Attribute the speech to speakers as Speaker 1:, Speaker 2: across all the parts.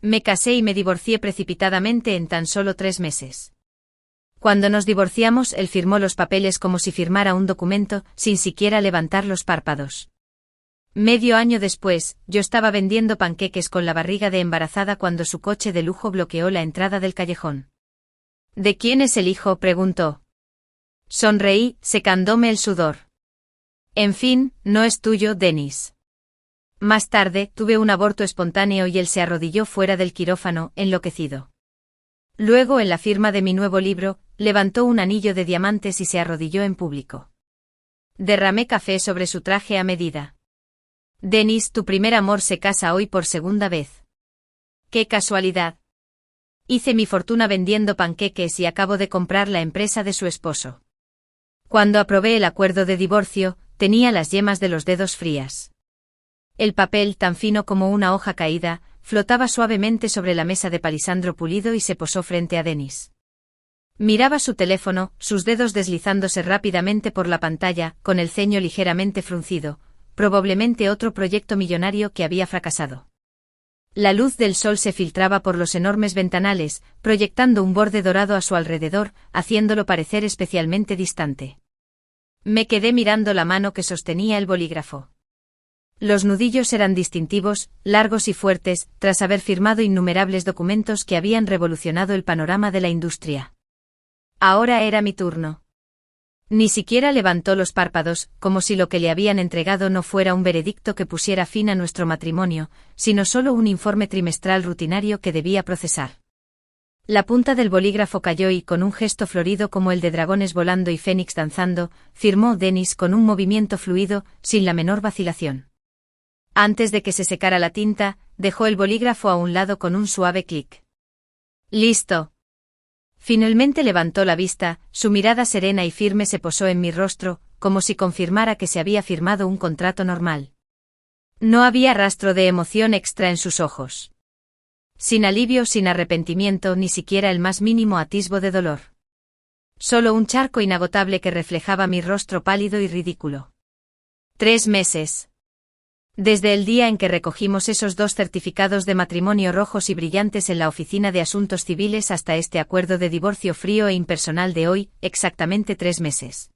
Speaker 1: Me casé y me divorcié precipitadamente en tan solo 3 meses. Cuando nos divorciamos, él firmó los papeles como si firmara un documento, sin siquiera levantar los párpados. Medio año después, yo estaba vendiendo panqueques con la barriga de embarazada cuando su coche de lujo bloqueó la entrada del callejón. ¿De quién es el hijo?, preguntó. Sonreí, secándome el sudor. En fin, no es tuyo, Dennis. Más tarde, tuve un aborto espontáneo y él se arrodilló fuera del quirófano, enloquecido. Luego, en la firma de mi nuevo libro, levantó un anillo de diamantes y se arrodilló en público. Derramé café sobre su traje a medida. Dennis, tu primer amor se casa hoy por segunda vez. ¡Qué casualidad! Hice mi fortuna vendiendo panqueques y acabo de comprar la empresa de su esposo. Cuando aprobé el acuerdo de divorcio, tenía las yemas de los dedos frías. El papel, tan fino como una hoja caída, flotaba suavemente sobre la mesa de palisandro pulido y se posó frente a Dennis. Miraba su teléfono, sus dedos deslizándose rápidamente por la pantalla, con el ceño ligeramente fruncido, probablemente otro proyecto millonario que había fracasado. La luz del sol se filtraba por los enormes ventanales, proyectando un borde dorado a su alrededor, haciéndolo parecer especialmente distante. Me quedé mirando la mano que sostenía el bolígrafo. Los nudillos eran distintivos, largos y fuertes, tras haber firmado innumerables documentos que habían revolucionado el panorama de la industria. Ahora era mi turno. Ni siquiera levantó los párpados, como si lo que le habían entregado no fuera un veredicto que pusiera fin a nuestro matrimonio, sino solo un informe trimestral rutinario que debía procesar. La punta del bolígrafo cayó y, con un gesto florido como el de dragones volando y fénix danzando, firmó Dennis con un movimiento fluido, sin la menor vacilación. Antes de que se secara la tinta, dejó el bolígrafo a un lado con un suave clic. «Listo». Finalmente levantó la vista, su mirada serena y firme se posó en mi rostro, como si confirmara que se había firmado un contrato normal. No había rastro de emoción extra en sus ojos. Sin alivio, sin arrepentimiento, ni siquiera el más mínimo atisbo de dolor. Solo un charco inagotable que reflejaba mi rostro pálido y ridículo. 3 meses. Desde el día en que recogimos esos 2 certificados de matrimonio rojos y brillantes en la oficina de asuntos civiles hasta este acuerdo de divorcio frío e impersonal de hoy, exactamente 3 meses.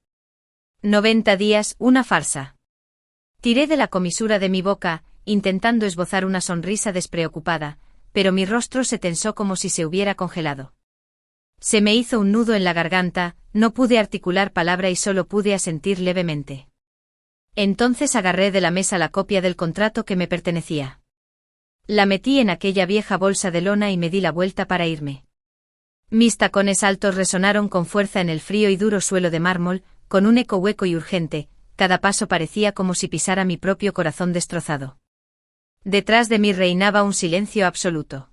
Speaker 1: 90 días, una farsa. Tiré de la comisura de mi boca, intentando esbozar una sonrisa despreocupada, pero mi rostro se tensó como si se hubiera congelado. Se me hizo un nudo en la garganta, no pude articular palabra y solo pude asentir levemente. Entonces agarré de la mesa la copia del contrato que me pertenecía. La metí en aquella vieja bolsa de lona y me di la vuelta para irme. Mis tacones altos resonaron con fuerza en el frío y duro suelo de mármol, con un eco hueco y urgente, cada paso parecía como si pisara mi propio corazón destrozado. Detrás de mí reinaba un silencio absoluto.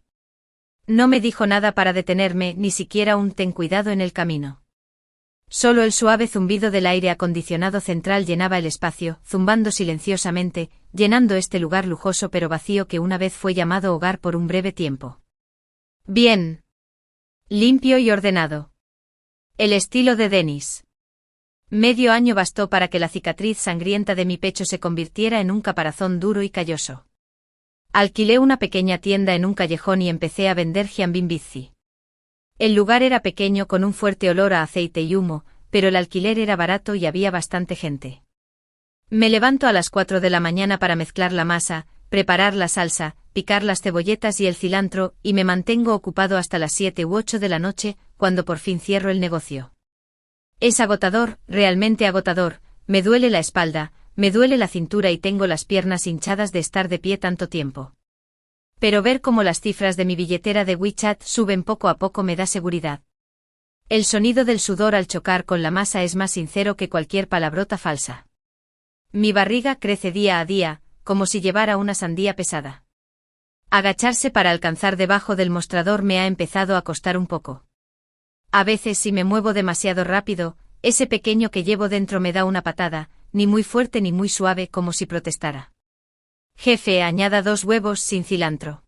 Speaker 1: No me dijo nada para detenerme, ni siquiera un ten cuidado en el camino. Solo el suave zumbido del aire acondicionado central llenaba el espacio, zumbando silenciosamente, llenando este lugar lujoso pero vacío que una vez fue llamado hogar por un breve tiempo. Bien. Limpio y ordenado. El estilo de Dennis. Medio año bastó para que la cicatriz sangrienta de mi pecho se convirtiera en un caparazón duro y calloso. Alquilé una pequeña tienda en un callejón y empecé a vender giambimbizi. El lugar era pequeño con un fuerte olor a aceite y humo, pero el alquiler era barato y había bastante gente. Me levanto a las 4 de la mañana para mezclar la masa, preparar la salsa, picar las cebolletas y el cilantro, y me mantengo ocupado hasta las 7 u 8 de la noche, cuando por fin cierro el negocio. Es agotador, realmente agotador, me duele la espalda, me duele la cintura y tengo las piernas hinchadas de estar de pie tanto tiempo. Pero ver cómo las cifras de mi billetera de WeChat suben poco a poco me da seguridad. El sonido del sudor al chocar con la masa es más sincero que cualquier palabrota falsa. Mi barriga crece día a día, como si llevara una sandía pesada. Agacharse para alcanzar debajo del mostrador me ha empezado a costar un poco. A veces, si me muevo demasiado rápido, ese pequeño que llevo dentro me da una patada, ni muy fuerte ni muy suave, como si protestara. Jefe, añada 2 huevos sin cilantro.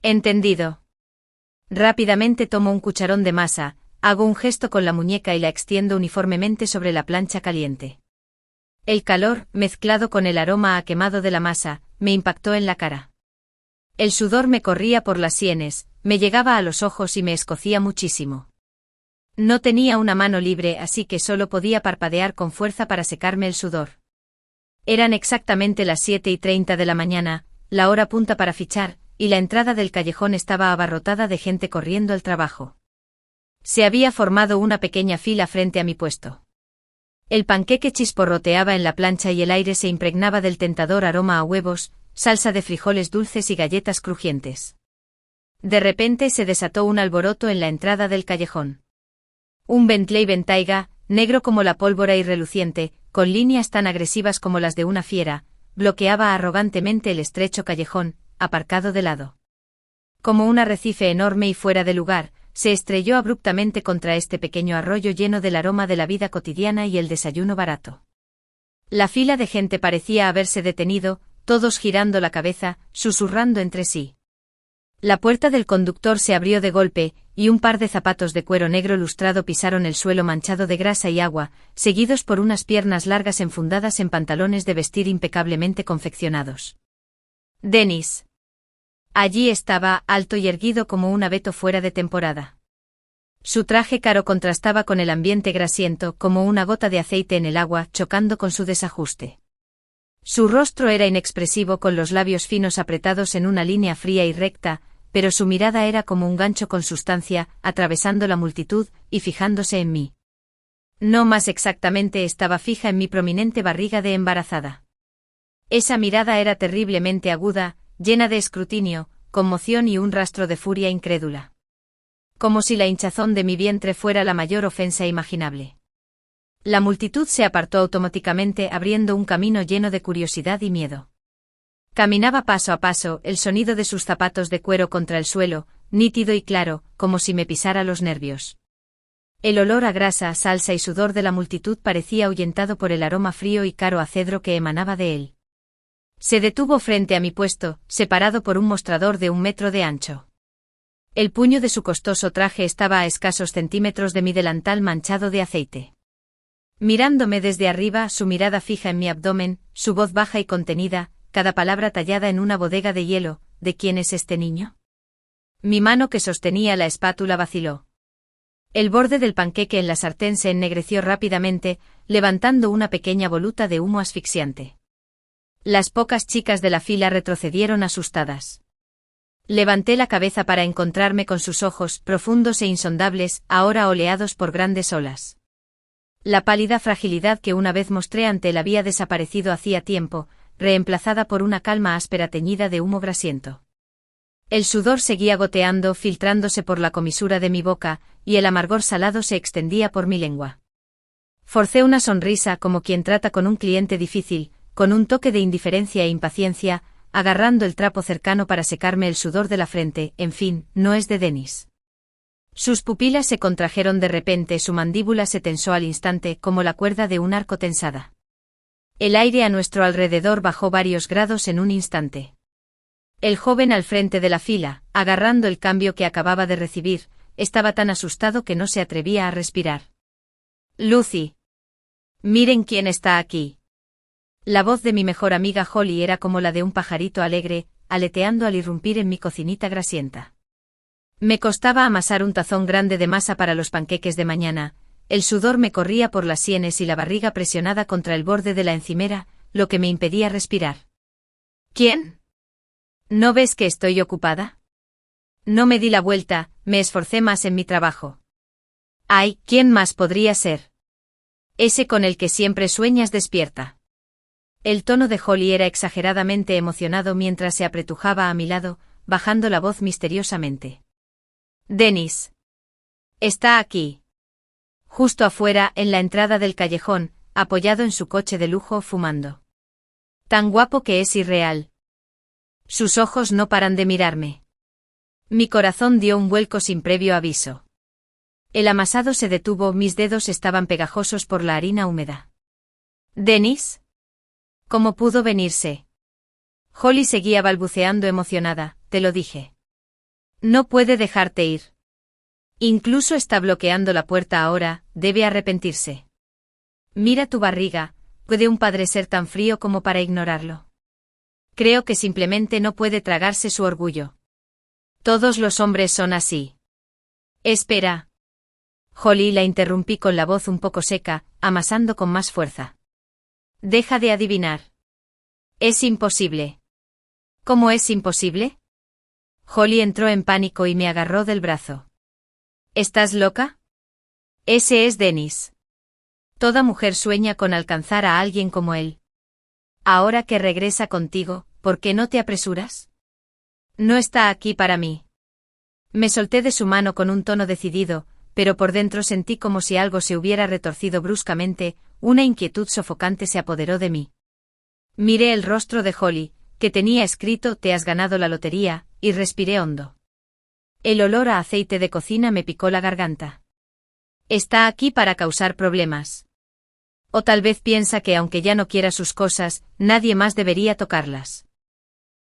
Speaker 1: Entendido. Rápidamente tomo un cucharón de masa, hago un gesto con la muñeca y la extiendo uniformemente sobre la plancha caliente. El calor, mezclado con el aroma a quemado de la masa, me impactó en la cara. El sudor me corría por las sienes, me llegaba a los ojos y me escocía muchísimo. No tenía una mano libre, así que solo podía parpadear con fuerza para secarme el sudor. Eran exactamente las 7:30 de la mañana, la hora punta para fichar, y la entrada del callejón estaba abarrotada de gente corriendo al trabajo. Se había formado una pequeña fila frente a mi puesto. El panqueque chisporroteaba en la plancha y el aire se impregnaba del tentador aroma a huevos, salsa de frijoles dulces y galletas crujientes. De repente se desató un alboroto en la entrada del callejón. Un Bentley Bentayga, negro como la pólvora y reluciente, con líneas tan agresivas como las de una fiera, bloqueaba arrogantemente el estrecho callejón, aparcado de lado. Como un arrecife enorme y fuera de lugar, se estrelló abruptamente contra este pequeño arroyo lleno del aroma de la vida cotidiana y el desayuno barato. La fila de gente parecía haberse detenido, todos girando la cabeza, susurrando entre sí. La puerta del conductor se abrió de golpe, y un par de zapatos de cuero negro lustrado pisaron el suelo manchado de grasa y agua, seguidos por unas piernas largas enfundadas en pantalones de vestir impecablemente confeccionados. Dennis. Allí estaba, alto y erguido como un abeto fuera de temporada. Su traje caro contrastaba con el ambiente grasiento, como una gota de aceite en el agua, chocando con su desajuste. Su rostro era inexpresivo, con los labios finos apretados en una línea fría y recta, pero su mirada era como un gancho con sustancia, atravesando la multitud y fijándose en mí. No más exactamente, estaba fija en mi prominente barriga de embarazada. Esa mirada era terriblemente aguda, llena de escrutinio, conmoción y un rastro de furia incrédula. Como si la hinchazón de mi vientre fuera la mayor ofensa imaginable. La multitud se apartó automáticamente, abriendo un camino lleno de curiosidad y miedo. Caminaba paso a paso, el sonido de sus zapatos de cuero contra el suelo, nítido y claro, como si me pisara los nervios. El olor a grasa, salsa y sudor de la multitud parecía ahuyentado por el aroma frío y caro a cedro que emanaba de él. Se detuvo frente a mi puesto, separado por un mostrador de 1 metro de ancho. El puño de su costoso traje estaba a escasos centímetros de mi delantal manchado de aceite. Mirándome desde arriba, su mirada fija en mi abdomen, su voz baja y contenida, cada palabra tallada en una bodega de hielo. ¿De quién es este niño? Mi mano que sostenía la espátula vaciló. El borde del panqueque en la sartén se ennegreció rápidamente, levantando una pequeña voluta de humo asfixiante. Las pocas chicas de la fila retrocedieron asustadas. Levanté la cabeza para encontrarme con sus ojos, profundos e insondables, ahora oleados por grandes olas. La pálida fragilidad que una vez mostré ante él había desaparecido hacía tiempo, reemplazada por una calma áspera teñida de humo grasiento. El sudor seguía goteando, filtrándose por la comisura de mi boca, y el amargor salado se extendía por mi lengua. Forcé una sonrisa como quien trata con un cliente difícil, con un toque de indiferencia e impaciencia, agarrando el trapo cercano para secarme el sudor de la frente. En fin, no es de Dennis. Sus pupilas se contrajeron de repente, su mandíbula se tensó al instante, como la cuerda de un arco tensada. El aire a nuestro alrededor bajó varios grados en un instante. El joven al frente de la fila, agarrando el cambio que acababa de recibir, estaba tan asustado que no se atrevía a respirar. Lucy. Miren quién está aquí. La voz de mi mejor amiga Holly era como la de un pajarito alegre, aleteando al irrumpir en mi cocinita grasienta. Me costaba amasar un tazón grande de masa para los panqueques de mañana, el sudor me corría por las sienes y la barriga presionada contra el borde de la encimera, lo que me impedía respirar. ¿Quién? ¿No ves que estoy ocupada? No me di la vuelta, me esforcé más en mi trabajo. Ay, ¿quién más podría ser? Ese con el que siempre sueñas despierta. El tono de Holly era exageradamente emocionado mientras se apretujaba a mi lado, bajando la voz misteriosamente. Dennis. Está aquí. Justo afuera, en la entrada del callejón, apoyado en su coche de lujo, fumando. Tan guapo que es irreal. Sus ojos no paran de mirarme. Mi corazón dio un vuelco sin previo aviso. El amasado se detuvo, mis dedos estaban pegajosos por la harina húmeda. ¿Dennis? ¿Cómo pudo venirse? Holly seguía balbuceando emocionada, te lo dije. No puede dejarte ir. Incluso está bloqueando la puerta ahora, debe arrepentirse. Mira tu barriga, ¿puede un padre ser tan frío como para ignorarlo? Creo que simplemente no puede tragarse su orgullo. Todos los hombres son así. Espera. Holly, la interrumpí con la voz un poco seca, amasando con más fuerza. Deja de adivinar. Es imposible. ¿Cómo es imposible? Holly entró en pánico y me agarró del brazo. ¿Estás loca? Ese es Dennis. Toda mujer sueña con alcanzar a alguien como él. Ahora que regresa contigo, ¿por qué no te apresuras? No está aquí para mí. Me solté de su mano con un tono decidido, pero por dentro sentí como si algo se hubiera retorcido bruscamente, una inquietud sofocante se apoderó de mí. Miré el rostro de Holly, que tenía escrito «Te has ganado la lotería», y respiré hondo. El olor a aceite de cocina me picó la garganta. Está aquí para causar problemas. O tal vez piensa que aunque ya no quiera sus cosas, nadie más debería tocarlas.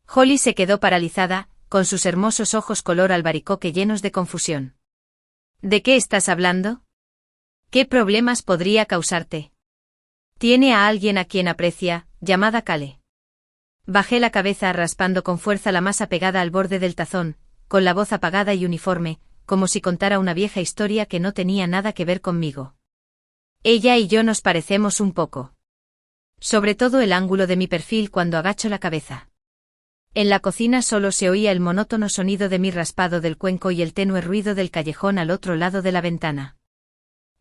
Speaker 1: Holly se quedó paralizada, con sus hermosos ojos color albaricoque llenos de confusión. ¿De qué estás hablando? ¿Qué problemas podría causarte? Tiene a alguien a quien aprecia, llamada Cale. Bajé la cabeza raspando con fuerza la masa pegada al borde del tazón, con la voz apagada y uniforme, como si contara una vieja historia que no tenía nada que ver conmigo. Ella y yo nos parecemos un poco. Sobre todo el ángulo de mi perfil cuando agacho la cabeza. En la cocina solo se oía el monótono sonido de mi raspado del cuenco y el tenue ruido del callejón al otro lado de la ventana.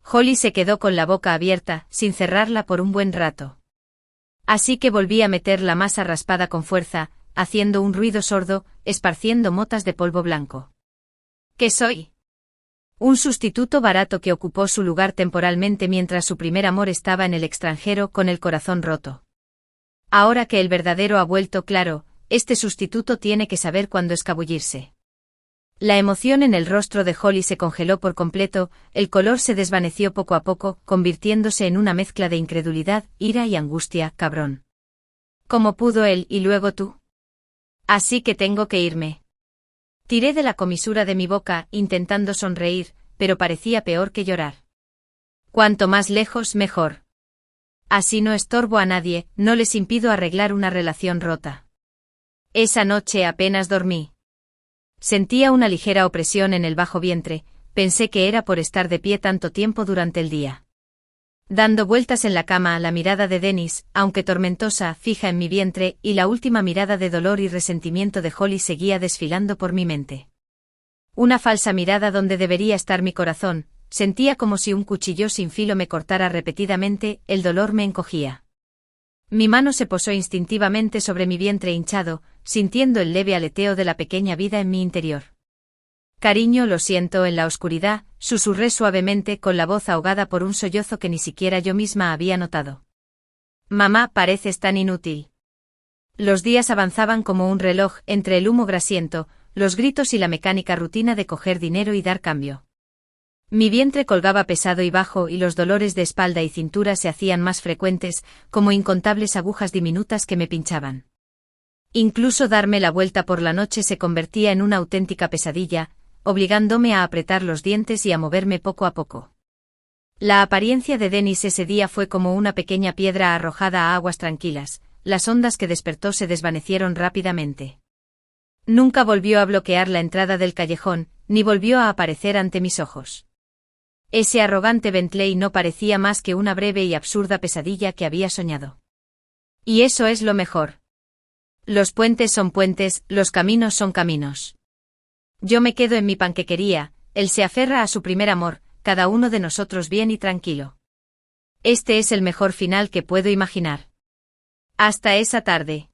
Speaker 1: Holly se quedó con la boca abierta, sin cerrarla por un buen rato. Así que volví a meter la masa raspada con fuerza, haciendo un ruido sordo, esparciendo motas de polvo blanco. ¿Qué soy? Un sustituto barato que ocupó su lugar temporalmente mientras su primer amor estaba en el extranjero con el corazón roto. Ahora que el verdadero ha vuelto claro, este sustituto tiene que saber cuándo escabullirse. La emoción en el rostro de Holly se congeló por completo, el color se desvaneció poco a poco, convirtiéndose en una mezcla de incredulidad, ira y angustia. Cabrón. ¿Cómo pudo él y luego tú? Así que tengo que irme. Tiré de la comisura de mi boca, intentando sonreír, pero parecía peor que llorar. Cuanto más lejos, mejor. Así no estorbo a nadie, no les impido arreglar una relación rota. Esa noche apenas dormí. Sentía una ligera opresión en el bajo vientre, pensé que era por estar de pie tanto tiempo durante el día. Dando vueltas en la cama, la mirada de Dennis, aunque tormentosa, fija en mi vientre, y la última mirada de dolor y resentimiento de Holly seguía desfilando por mi mente. Una falsa mirada donde debería estar mi corazón, sentía como si un cuchillo sin filo me cortara repetidamente, el dolor me encogía. Mi mano se posó instintivamente sobre mi vientre hinchado, sintiendo el leve aleteo de la pequeña vida en mi interior. Cariño, lo siento. En la oscuridad, susurré suavemente con la voz ahogada por un sollozo que ni siquiera yo misma había notado. Mamá, pareces tan inútil. Los días avanzaban como un reloj, entre el humo grasiento, los gritos y la mecánica rutina de coger dinero y dar cambio. Mi vientre colgaba pesado y bajo y los dolores de espalda y cintura se hacían más frecuentes, como incontables agujas diminutas que me pinchaban. Incluso darme la vuelta por la noche se convertía en una auténtica pesadilla, obligándome a apretar los dientes y a moverme poco a poco. La apariencia de Dennis ese día fue como una pequeña piedra arrojada a aguas tranquilas, las ondas que despertó se desvanecieron rápidamente. Nunca volvió a bloquear la entrada del callejón, ni volvió a aparecer ante mis ojos. Ese arrogante Bentley no parecía más que una breve y absurda pesadilla que había soñado. Y eso es lo mejor. Los puentes son puentes, los caminos son caminos. Yo me quedo en mi panquequería, él se aferra a su primer amor, cada uno de nosotros bien y tranquilo. Este es el mejor final que puedo imaginar. Hasta esa tarde.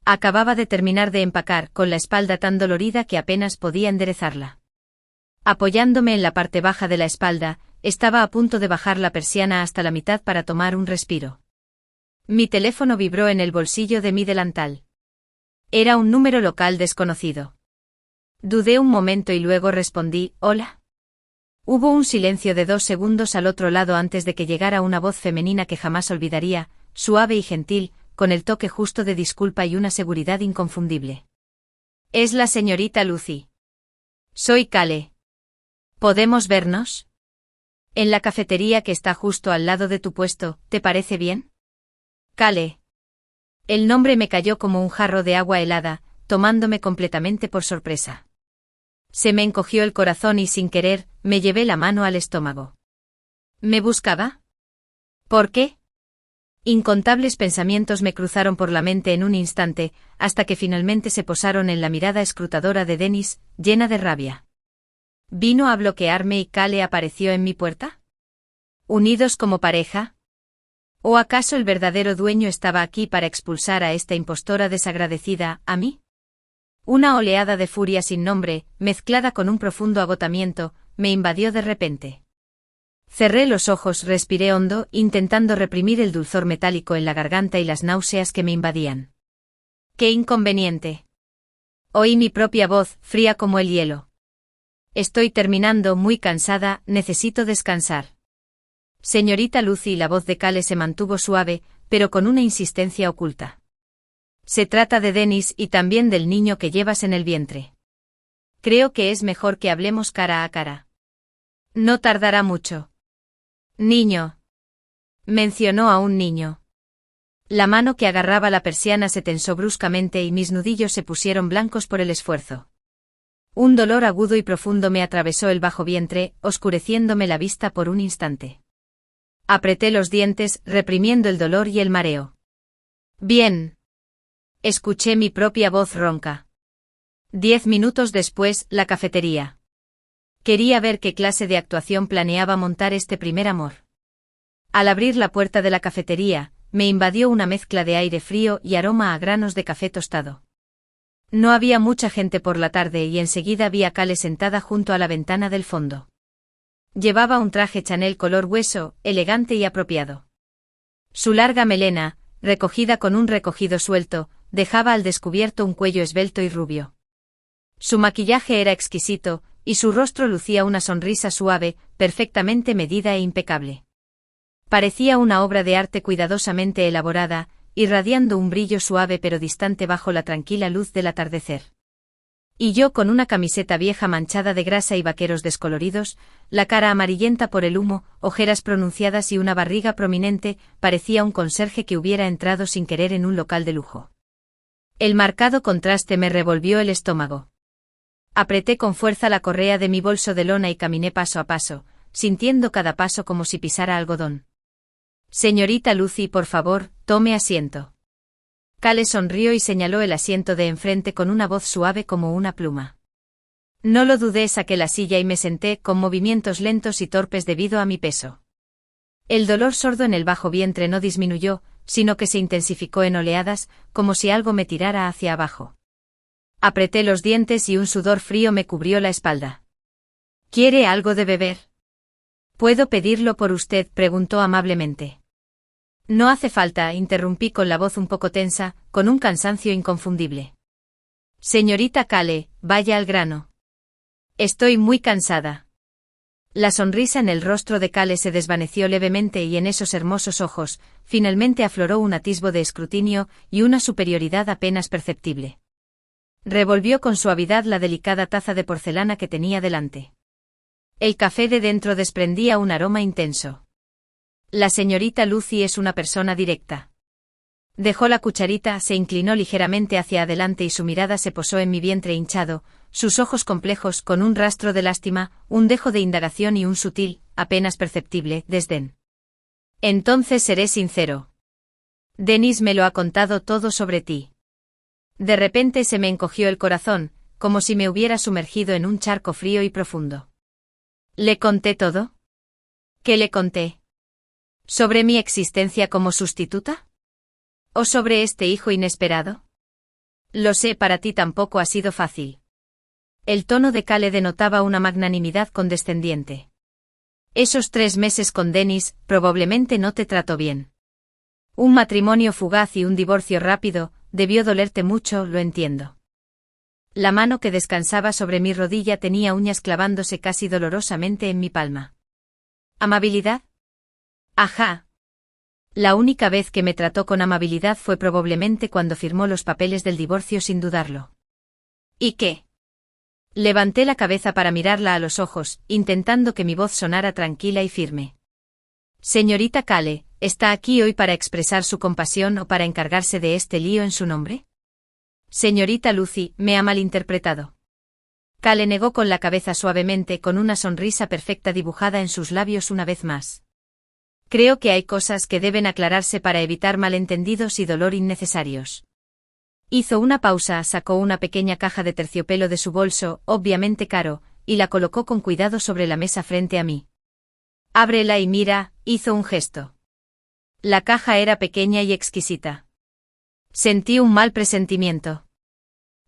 Speaker 1: Acababa de terminar de empacar, con la espalda tan dolorida que apenas podía enderezarla. Apoyándome en la parte baja de la espalda, estaba a punto de bajar la persiana hasta la mitad para tomar un respiro. Mi teléfono vibró en el bolsillo de mi delantal. Era un número local desconocido. Dudé un momento y luego respondí, «Hola». Hubo un silencio de 2 segundos al otro lado antes de que llegara una voz femenina que jamás olvidaría, suave y gentil, con el toque justo de disculpa y una seguridad inconfundible. «Es la señorita Lucy. Soy Cale. ¿Podemos vernos? En la cafetería que está justo al lado de tu puesto, ¿te parece bien?» Cale. El nombre me cayó como un jarro de agua helada, tomándome completamente por sorpresa. Se me encogió el corazón y sin querer, me llevé la mano al estómago. ¿Me buscaba? ¿Por qué? Incontables pensamientos me cruzaron por la mente en un instante, hasta que finalmente se posaron en la mirada escrutadora de Dennis, llena de rabia. ¿Vino a bloquearme y Cale apareció en mi puerta? ¿Unidos como pareja? ¿O acaso el verdadero dueño estaba aquí para expulsar a esta impostora desagradecida, a mí? Una oleada de furia sin nombre, mezclada con un profundo agotamiento, me invadió de repente. Cerré los ojos, respiré hondo, intentando reprimir el dulzor metálico en la garganta y las náuseas que me invadían. ¡Qué inconveniente! Oí mi propia voz, fría como el hielo. Estoy terminando, muy cansada, necesito descansar. Señorita Lucy, la voz de Cale se mantuvo suave, pero con una insistencia oculta. Se trata de Dennis y también del niño que llevas en el vientre. Creo que es mejor que hablemos cara a cara. No tardará mucho. Niño. Mencionó a un niño. La mano que agarraba la persiana se tensó bruscamente y mis nudillos se pusieron blancos por el esfuerzo. Un dolor agudo y profundo me atravesó el bajo vientre, oscureciéndome la vista por un instante. Apreté los dientes, reprimiendo el dolor y el mareo. Bien. Escuché mi propia voz ronca. 10 minutos después, la cafetería. Quería ver qué clase de actuación planeaba montar este primer amor. Al abrir la puerta de la cafetería, me invadió una mezcla de aire frío y aroma a granos de café tostado. No había mucha gente por la tarde y enseguida vi a Cale sentada junto a la ventana del fondo. Llevaba un traje Chanel color hueso, elegante y apropiado. Su larga melena, recogida con un recogido suelto, dejaba al descubierto un cuello esbelto y rubio. Su maquillaje era exquisito, y su rostro lucía una sonrisa suave, perfectamente medida e impecable. Parecía una obra de arte cuidadosamente elaborada, irradiando un brillo suave pero distante bajo la tranquila luz del atardecer. Y yo con una camiseta vieja manchada de grasa y vaqueros descoloridos, la cara amarillenta por el humo, ojeras pronunciadas y una barriga prominente, parecía un conserje que hubiera entrado sin querer en un local de lujo. El marcado contraste me revolvió el estómago. Apreté con fuerza la correa de mi bolso de lona y caminé paso a paso, sintiendo cada paso como si pisara algodón. Señorita Lucy, por favor, tome asiento. Cale sonrió y señaló el asiento de enfrente con una voz suave como una pluma. No lo dudé, saqué la silla y me senté con movimientos lentos y torpes debido a mi peso. El dolor sordo en el bajo vientre no disminuyó, sino que se intensificó en oleadas, como si algo me tirara hacia abajo. Apreté los dientes y un sudor frío me cubrió la espalda. ¿Quiere algo de beber? ¿Puedo pedirlo por usted?, preguntó amablemente. No hace falta, interrumpí con la voz un poco tensa, con un cansancio inconfundible. Señorita Cale, vaya al grano. Estoy muy cansada. La sonrisa en el rostro de Cale se desvaneció levemente y en esos hermosos ojos, finalmente afloró un atisbo de escrutinio y una superioridad apenas perceptible. Revolvió con suavidad la delicada taza de porcelana que tenía delante. El café de dentro desprendía un aroma intenso. La señorita Lucy es una persona directa. Dejó la cucharita, se inclinó ligeramente hacia adelante y su mirada se posó en mi vientre hinchado, sus ojos complejos con un rastro de lástima, un dejo de indagación y un sutil, apenas perceptible, desdén. Entonces seré sincero. Dennis me lo ha contado todo sobre ti. De repente se me encogió el corazón, como si me hubiera sumergido en un charco frío y profundo. ¿Le conté todo? ¿Qué le conté? ¿Sobre mi existencia como sustituta? ¿O sobre este hijo inesperado? Lo sé, para ti tampoco ha sido fácil. El tono de Cale denotaba una magnanimidad condescendiente. Esos 3 meses con Dennis probablemente no te trató bien. Un matrimonio fugaz y un divorcio rápido, debió dolerte mucho, lo entiendo. La mano que descansaba sobre mi rodilla tenía uñas clavándose casi dolorosamente en mi palma. ¿Amabilidad? Ajá. La única vez que me trató con amabilidad fue probablemente cuando firmó los papeles del divorcio sin dudarlo. ¿Y qué? Levanté la cabeza para mirarla a los ojos, intentando que mi voz sonara tranquila y firme. Señorita Cale, ¿está aquí hoy para expresar su compasión o para encargarse de este lío en su nombre? Señorita Lucy, me ha malinterpretado. Cale negó con la cabeza suavemente, con una sonrisa perfecta dibujada en sus labios una vez más. Creo que hay cosas que deben aclararse para evitar malentendidos y dolor innecesarios. Hizo una pausa, sacó una pequeña caja de terciopelo de su bolso, obviamente caro, y la colocó con cuidado sobre la mesa frente a mí. Ábrela y mira, hizo un gesto. La caja era pequeña y exquisita. Sentí un mal presentimiento.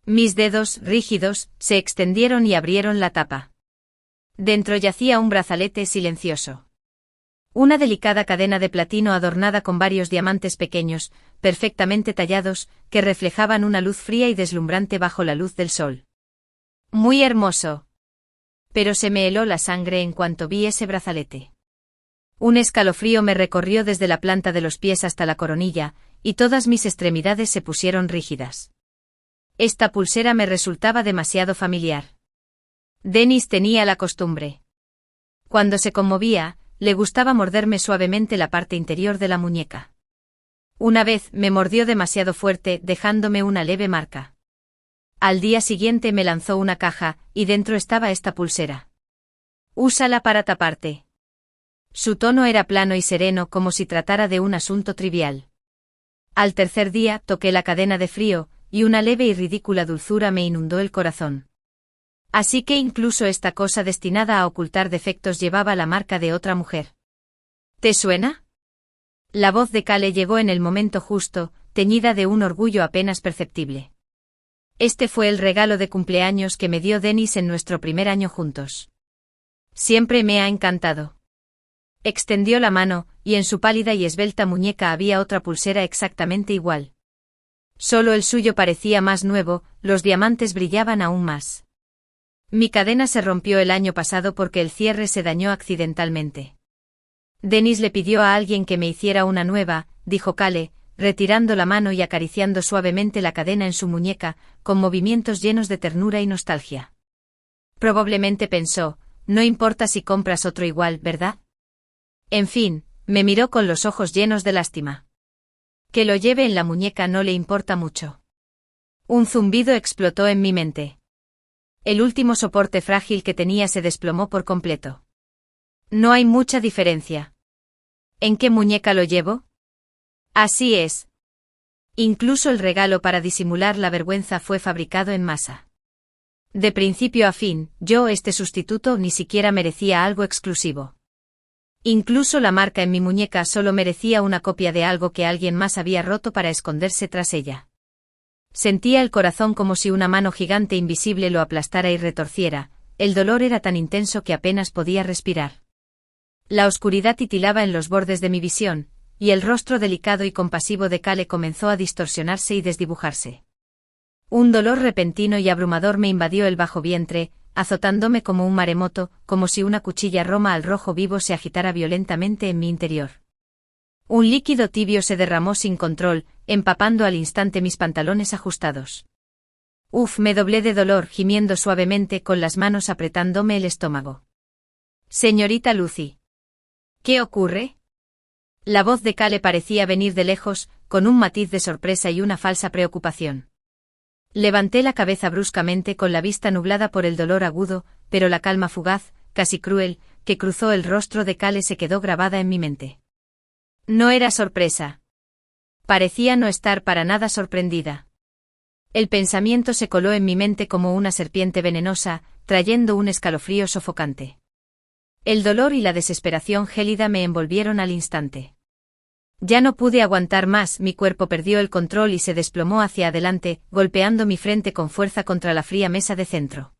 Speaker 1: Mis dedos, rígidos, se extendieron y abrieron la tapa. Dentro yacía un brazalete silencioso. Una delicada cadena de platino adornada con varios diamantes pequeños, perfectamente tallados, que reflejaban una luz fría y deslumbrante bajo la luz del sol. Muy hermoso. Pero se me heló la sangre en cuanto vi ese brazalete. Un escalofrío me recorrió desde la planta de los pies hasta la coronilla, y todas mis extremidades se pusieron rígidas. Esta pulsera me resultaba demasiado familiar. Dennis tenía la costumbre. Cuando se conmovía, le gustaba morderme suavemente la parte interior de la muñeca. Una vez me mordió demasiado fuerte, dejándome una leve marca. Al día siguiente me lanzó una caja, y dentro estaba esta pulsera. Úsala para taparte. Su tono era plano y sereno, como si tratara de un asunto trivial. Al tercer día toqué la cadena de frío, y una leve y ridícula dulzura me inundó el corazón. Así que incluso esta cosa destinada a ocultar defectos llevaba la marca de otra mujer. ¿Te suena? La voz de Cale llegó en el momento justo, teñida de un orgullo apenas perceptible. Este fue el regalo de cumpleaños que me dio Dennis en nuestro primer año juntos. Siempre me ha encantado. Extendió la mano, y en su pálida y esbelta muñeca había otra pulsera exactamente igual. Solo el suyo parecía más nuevo, los diamantes brillaban aún más. Mi cadena se rompió el año pasado porque el cierre se dañó accidentalmente. Dennis le pidió a alguien que me hiciera una nueva, dijo Cale, retirando la mano y acariciando suavemente la cadena en su muñeca, con movimientos llenos de ternura y nostalgia. Probablemente pensó, no importa si compras otro igual, ¿verdad? En fin, me miró con los ojos llenos de lástima. Que lo lleve en la muñeca no le importa mucho. Un zumbido explotó en mi mente. El último soporte frágil que tenía se desplomó por completo. No hay mucha diferencia. ¿En qué muñeca lo llevo? Así es. Incluso el regalo para disimular la vergüenza fue fabricado en masa. De principio a fin, este sustituto ni siquiera merecía algo exclusivo. Incluso la marca en mi muñeca solo merecía una copia de algo que alguien más había roto para esconderse tras ella. Sentía el corazón como si una mano gigante invisible lo aplastara y retorciera, el dolor era tan intenso que apenas podía respirar. La oscuridad titilaba en los bordes de mi visión, y el rostro delicado y compasivo de Cale comenzó a distorsionarse y desdibujarse. Un dolor repentino y abrumador me invadió el bajo vientre, azotándome como un maremoto, como si una cuchilla roma al rojo vivo se agitara violentamente en mi interior. Un líquido tibio se derramó sin control, empapando al instante mis pantalones ajustados. Me doblé de dolor, gimiendo suavemente con las manos apretándome el estómago. Señorita Lucy. ¿Qué ocurre? La voz de Cale parecía venir de lejos, con un matiz de sorpresa y una falsa preocupación. Levanté la cabeza bruscamente con la vista nublada por el dolor agudo, pero la calma fugaz, casi cruel, que cruzó el rostro de Cale se quedó grabada en mi mente. No era sorpresa. Parecía no estar para nada sorprendida. El pensamiento se coló en mi mente como una serpiente venenosa, trayendo un escalofrío sofocante. El dolor y la desesperación gélida me envolvieron al instante. Ya no pude aguantar más, mi cuerpo perdió el control y se desplomó hacia adelante, golpeando mi frente con fuerza contra la fría mesa de centro.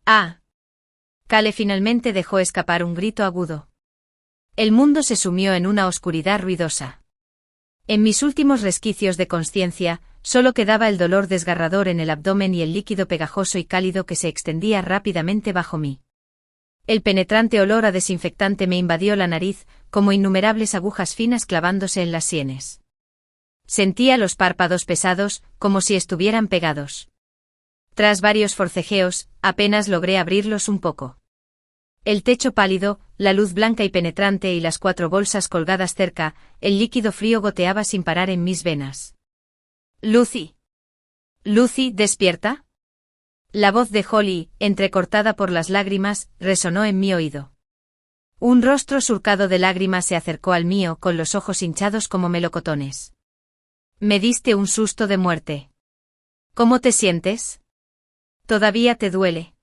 Speaker 1: ¡Ah! Cale finalmente dejó escapar un grito agudo. El mundo se sumió en una oscuridad ruidosa. En mis últimos resquicios de consciencia, solo quedaba el dolor desgarrador en el abdomen y el líquido pegajoso y cálido que se extendía rápidamente bajo mí. El penetrante olor a desinfectante me invadió la nariz, como innumerables agujas finas clavándose en las sienes. Sentía los párpados pesados, como si estuvieran pegados. Tras varios forcejeos, apenas logré abrirlos un poco. El techo pálido, la luz blanca y penetrante y las 4 bolsas colgadas cerca, el líquido frío goteaba sin parar en mis venas. Lucy. Lucy, ¿despierta? La voz de Holly, entrecortada por las lágrimas, resonó en mi oído. Un rostro surcado de lágrimas se acercó al mío con los ojos hinchados como melocotones. Me diste un susto de muerte. ¿Cómo te sientes? ¿Todavía te duele?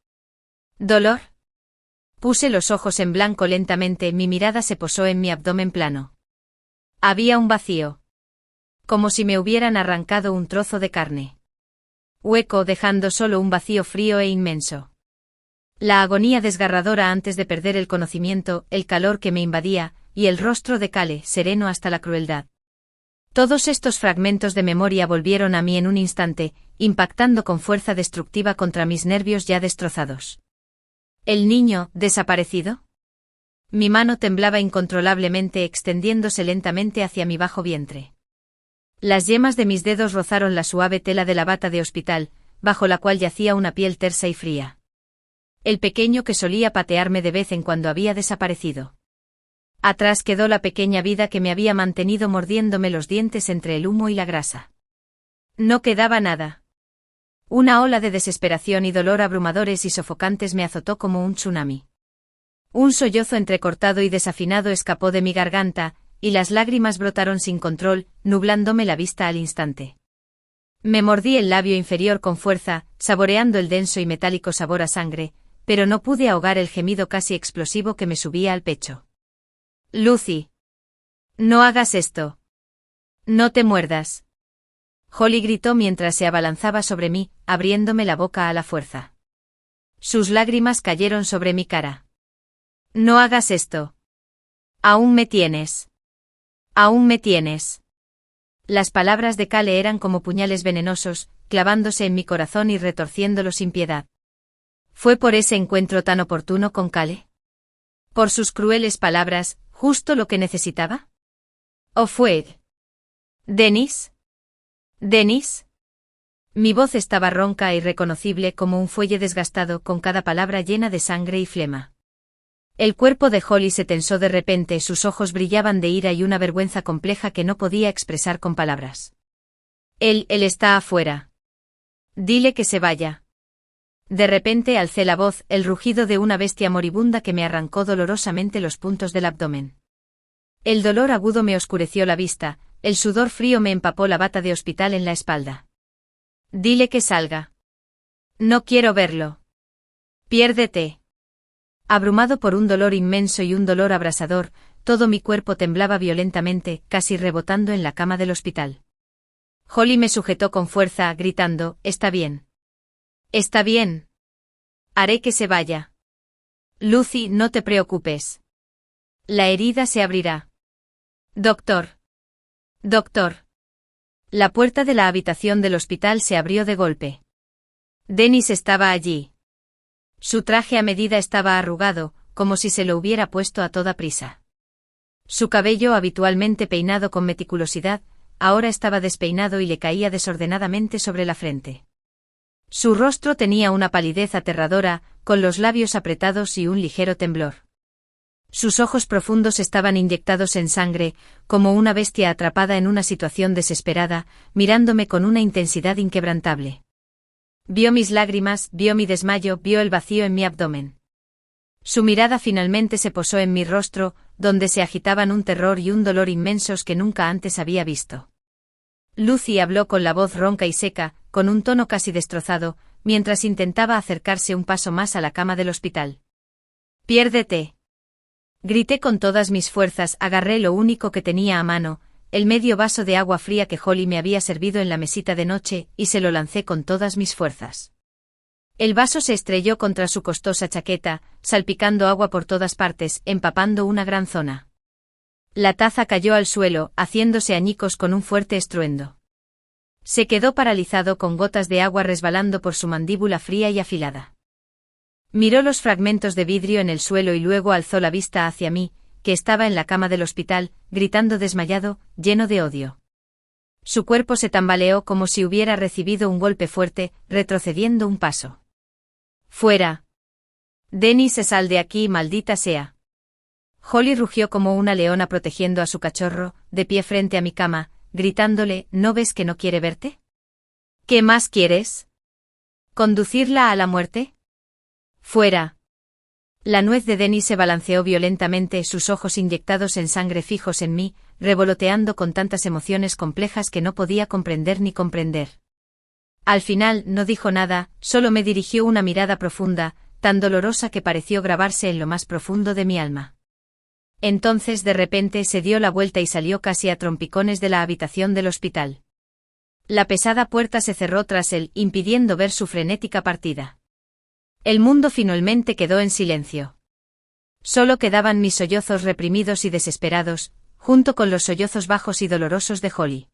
Speaker 1: ¿Dolor? Puse los ojos en blanco lentamente, mi mirada se posó en mi abdomen plano. Había un vacío. Como si me hubieran arrancado un trozo de carne. Hueco, dejando solo un vacío frío e inmenso. La agonía desgarradora antes de perder el conocimiento, el calor que me invadía, y el rostro de Cale, sereno hasta la crueldad. Todos estos fragmentos de memoria volvieron a mí en un instante, impactando con fuerza destructiva contra mis nervios ya destrozados. ¿El niño, desaparecido? Mi mano temblaba incontrolablemente extendiéndose lentamente hacia mi bajo vientre. Las yemas de mis dedos rozaron la suave tela de la bata de hospital, bajo la cual yacía una piel tersa y fría. El pequeño que solía patearme de vez en cuando había desaparecido. Atrás quedó la pequeña vida que me había mantenido mordiéndome los dientes entre el humo y la grasa. No quedaba nada. Una ola de desesperación y dolor abrumadores y sofocantes me azotó como un tsunami. Un sollozo entrecortado y desafinado escapó de mi garganta, y las lágrimas brotaron sin control, nublándome la vista al instante. Me mordí el labio inferior con fuerza, saboreando el denso y metálico sabor a sangre, pero no pude ahogar el gemido casi explosivo que me subía al pecho. Lucy. No hagas esto. No te muerdas. Holly gritó mientras se abalanzaba sobre mí, abriéndome la boca a la fuerza. Sus lágrimas cayeron sobre mi cara. No hagas esto. Aún me tienes. Aún me tienes. Las palabras de Cale eran como puñales venenosos, clavándose en mi corazón y retorciéndolo sin piedad. ¿Fue por ese encuentro tan oportuno con Cale? ¿Por sus crueles palabras, justo lo que necesitaba? ¿O fue Dennis? ¿Dennis? Mi voz estaba ronca e irreconocible como un fuelle desgastado con cada palabra llena de sangre y flema. El cuerpo de Holly se tensó de repente, sus ojos brillaban de ira y una vergüenza compleja que no podía expresar con palabras. Él está afuera. Dile que se vaya. De repente alcé la voz, el rugido de una bestia moribunda que me arrancó dolorosamente los puntos del abdomen. El dolor agudo me oscureció la vista, el sudor frío me empapó la bata de hospital en la espalda. Dile que salga. No quiero verlo. Piérdete. Abrumado por un dolor inmenso y un dolor abrasador, todo mi cuerpo temblaba violentamente, casi rebotando en la cama del hospital. Holly me sujetó con fuerza, gritando, «Está bien. Está bien. Haré que se vaya. Lucy, no te preocupes. La herida se abrirá. Doctor. Doctor». La puerta de la habitación del hospital se abrió de golpe. Dennis estaba allí. Su traje a medida estaba arrugado, como si se lo hubiera puesto a toda prisa. Su cabello, habitualmente peinado con meticulosidad, ahora estaba despeinado y le caía desordenadamente sobre la frente. Su rostro tenía una palidez aterradora, con los labios apretados y un ligero temblor. Sus ojos profundos estaban inyectados en sangre, como una bestia atrapada en una situación desesperada, mirándome con una intensidad inquebrantable. Vio mis lágrimas, vio mi desmayo, vio el vacío en mi abdomen. Su mirada finalmente se posó en mi rostro, donde se agitaban un terror y un dolor inmensos que nunca antes había visto. Lucy habló con la voz ronca y seca, con un tono casi destrozado, mientras intentaba acercarse un paso más a la cama del hospital. «Piérdete». Grité con todas mis fuerzas, agarré lo único que tenía a mano, el medio vaso de agua fría que Holly me había servido en la mesita de noche, y se lo lancé con todas mis fuerzas. El vaso se estrelló contra su costosa chaqueta, salpicando agua por todas partes, empapando una gran zona. La taza cayó al suelo, haciéndose añicos con un fuerte estruendo. Se quedó paralizado con gotas de agua resbalando por su mandíbula fría y afilada. Miró los fragmentos de vidrio en el suelo y luego alzó la vista hacia mí, que estaba en la cama del hospital, gritando desmayado, lleno de odio. Su cuerpo se tambaleó como si hubiera recibido un golpe fuerte, retrocediendo un paso. «Fuera. Denis, sal de aquí, maldita sea. Holly rugió como una leona protegiendo a su cachorro, de pie frente a mi cama, gritándole, ¿no ves que no quiere verte? ¿Qué más quieres? ¿Conducirla a la muerte? Fuera. La nuez de Denis se balanceó violentamente, sus ojos inyectados en sangre fijos en mí, revoloteando con tantas emociones complejas que no podía comprender ni comprender. Al final no dijo nada, solo me dirigió una mirada profunda, tan dolorosa que pareció grabarse en lo más profundo de mi alma. Entonces de repente se dio la vuelta y salió casi a trompicones de la habitación del hospital. La pesada puerta se cerró tras él, impidiendo ver su frenética partida. El mundo finalmente quedó en silencio. Solo quedaban mis sollozos reprimidos y desesperados, junto con los sollozos bajos y dolorosos de Holly.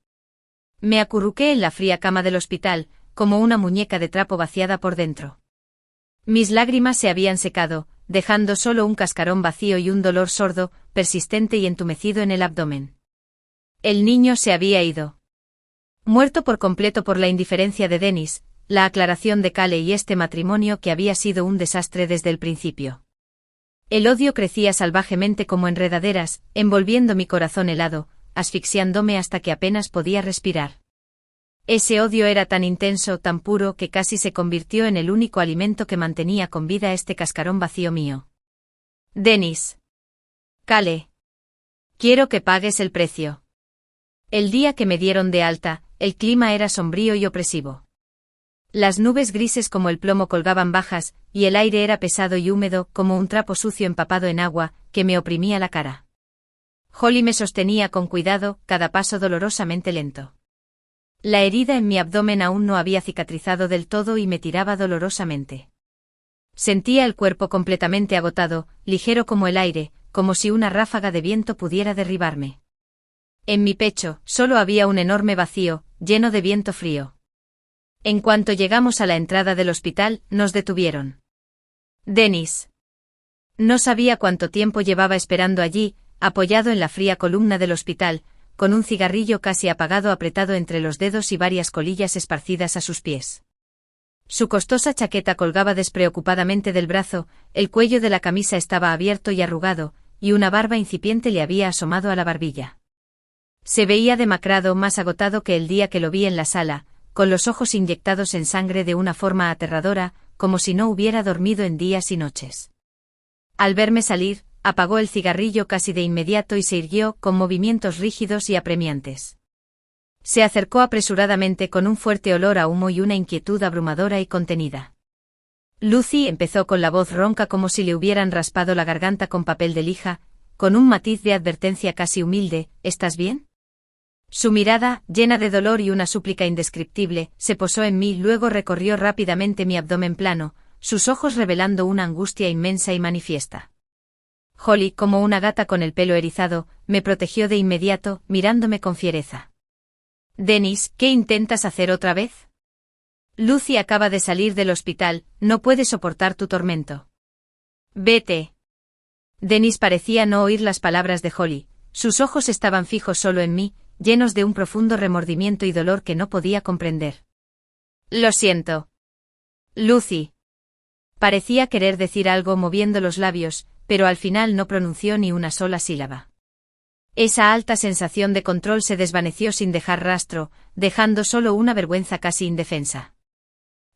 Speaker 1: Me acurruqué en la fría cama del hospital, como una muñeca de trapo vaciada por dentro. Mis lágrimas se habían secado, dejando solo un cascarón vacío y un dolor sordo, persistente y entumecido en el abdomen. El niño se había ido. Muerto por completo por la indiferencia de Denis, la aclaración de Cale y este matrimonio que había sido un desastre desde el principio. El odio crecía salvajemente como enredaderas, envolviendo mi corazón helado, asfixiándome hasta que apenas podía respirar. Ese odio era tan intenso, tan puro, que casi se convirtió en el único alimento que mantenía con vida este cascarón vacío mío. Denis. Cale. Quiero que pagues el precio. El día que me dieron de alta, el clima era sombrío y opresivo. Las nubes grises como el plomo colgaban bajas, y el aire era pesado y húmedo como un trapo sucio empapado en agua, que me oprimía la cara. Holly me sostenía con cuidado, cada paso dolorosamente lento. La herida en mi abdomen aún no había cicatrizado del todo y me tiraba dolorosamente. Sentía el cuerpo completamente agotado, ligero como el aire, como si una ráfaga de viento pudiera derribarme. En mi pecho, solo había un enorme vacío, lleno de viento frío. En cuanto llegamos a la entrada del hospital, nos detuvieron. Denis. No sabía cuánto tiempo llevaba esperando allí, apoyado en la fría columna del hospital, con un cigarrillo casi apagado apretado entre los dedos y varias colillas esparcidas a sus pies. Su costosa chaqueta colgaba despreocupadamente del brazo, el cuello de la camisa estaba abierto y arrugado, y una barba incipiente le había asomado a la barbilla. Se veía demacrado, más agotado que el día que lo vi en la sala, con los ojos inyectados en sangre de una forma aterradora, como si no hubiera dormido en días y noches. Al verme salir, apagó el cigarrillo casi de inmediato y se irguió con movimientos rígidos y apremiantes. Se acercó apresuradamente con un fuerte olor a humo y una inquietud abrumadora y contenida. Lucy, empezó con la voz ronca como si le hubieran raspado la garganta con papel de lija, con un matiz de advertencia casi humilde, ¿estás bien? Su mirada, llena de dolor y una súplica indescriptible, se posó en mí, luego recorrió rápidamente mi abdomen plano, sus ojos revelando una angustia inmensa y manifiesta. Holly, como una gata con el pelo erizado, me protegió de inmediato, mirándome con fiereza. Denis, ¿qué intentas hacer otra vez? Lucy acaba de salir del hospital, no puede soportar tu tormento. Vete. Denis parecía no oír las palabras de Holly, sus ojos estaban fijos solo en mí, llenos de un profundo remordimiento y dolor que no podía comprender. Lo siento. Lucy. Parecía querer decir algo moviendo los labios, pero al final no pronunció ni una sola sílaba. Esa alta sensación de control se desvaneció sin dejar rastro, dejando solo una vergüenza casi indefensa.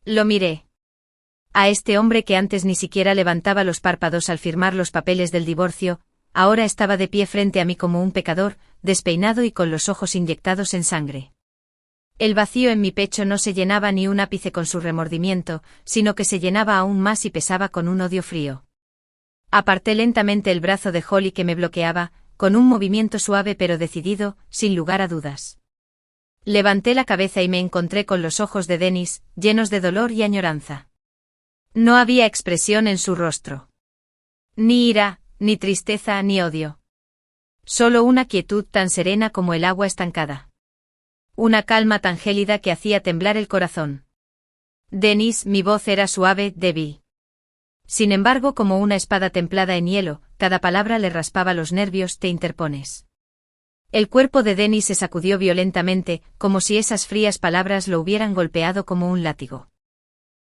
Speaker 1: Lo miré. A este hombre que antes ni siquiera levantaba los párpados al firmar los papeles del divorcio, ahora estaba de pie frente a mí como un pecador, despeinado y con los ojos inyectados en sangre. El vacío en mi pecho no se llenaba ni un ápice con su remordimiento, sino que se llenaba aún más y pesaba con un odio frío. Aparté lentamente el brazo de Holly que me bloqueaba, con un movimiento suave pero decidido, sin lugar a dudas. Levanté la cabeza y me encontré con los ojos de Denis, llenos de dolor y añoranza. No había expresión en su rostro. Ni ira, ni tristeza, ni odio. Solo una quietud tan serena como el agua estancada. Una calma tan gélida que hacía temblar el corazón. Denis, mi voz era suave, débil. Sin embargo, como una espada templada en hielo, cada palabra le raspaba los nervios, te interpones. El cuerpo de Denis se sacudió violentamente, como si esas frías palabras lo hubieran golpeado como un látigo.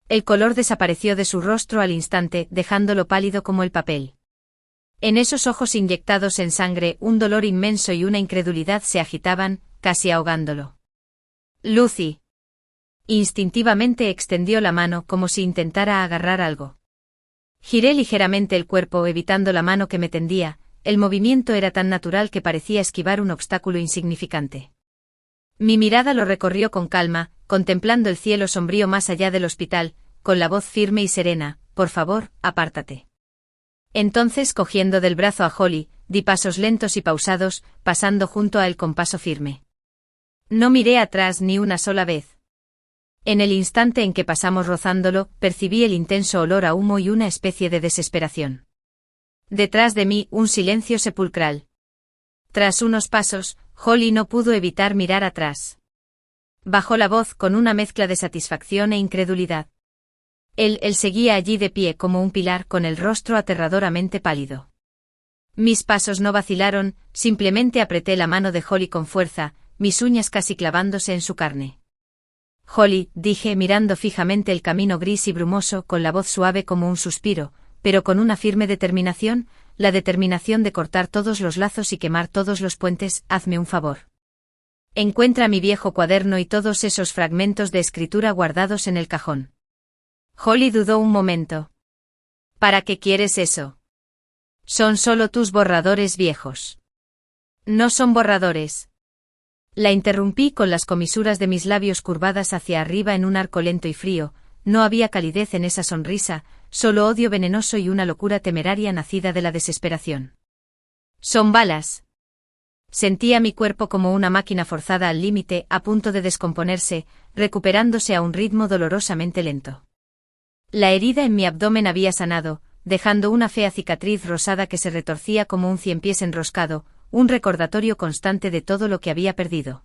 Speaker 1: El color desapareció de su rostro al instante, dejándolo pálido como el papel. En esos ojos inyectados en sangre, un dolor inmenso y una incredulidad se agitaban, casi ahogándolo. Lucy. Instintivamente extendió la mano como si intentara agarrar algo. Giré ligeramente el cuerpo evitando la mano que me tendía, el movimiento era tan natural que parecía esquivar un obstáculo insignificante. Mi mirada lo recorrió con calma, contemplando el cielo sombrío más allá del hospital, con la voz firme y serena, «Por favor, apártate». Entonces, cogiendo del brazo a Holly, di pasos lentos y pausados, pasando junto a él con paso firme. No miré atrás ni una sola vez. En el instante en que pasamos rozándolo, percibí el intenso olor a humo y una especie de desesperación. Detrás de mí, un silencio sepulcral. Tras unos pasos, Holly no pudo evitar mirar atrás. Bajó la voz con una mezcla de satisfacción e incredulidad. Él seguía allí de pie como un pilar con el rostro aterradoramente pálido. Mis pasos no vacilaron, simplemente apreté la mano de Holly con fuerza, mis uñas casi clavándose en su carne. Holly, dije mirando fijamente el camino gris y brumoso con la voz suave como un suspiro, pero con una firme determinación, la determinación de cortar todos los lazos y quemar todos los puentes, hazme un favor. Encuentra mi viejo cuaderno y todos esos fragmentos de escritura guardados en el cajón. Holly dudó un momento. ¿Para qué quieres eso? Son solo tus borradores viejos. No son borradores. La interrumpí con las comisuras de mis labios curvadas hacia arriba en un arco lento y frío, no había calidez en esa sonrisa, solo odio venenoso y una locura temeraria nacida de la desesperación. Son balas. Sentía mi cuerpo como una máquina forzada al límite, a punto de descomponerse, recuperándose a un ritmo dolorosamente lento. La herida en mi abdomen había sanado, dejando una fea cicatriz rosada que se retorcía como un ciempiés enroscado, un recordatorio constante de todo lo que había perdido.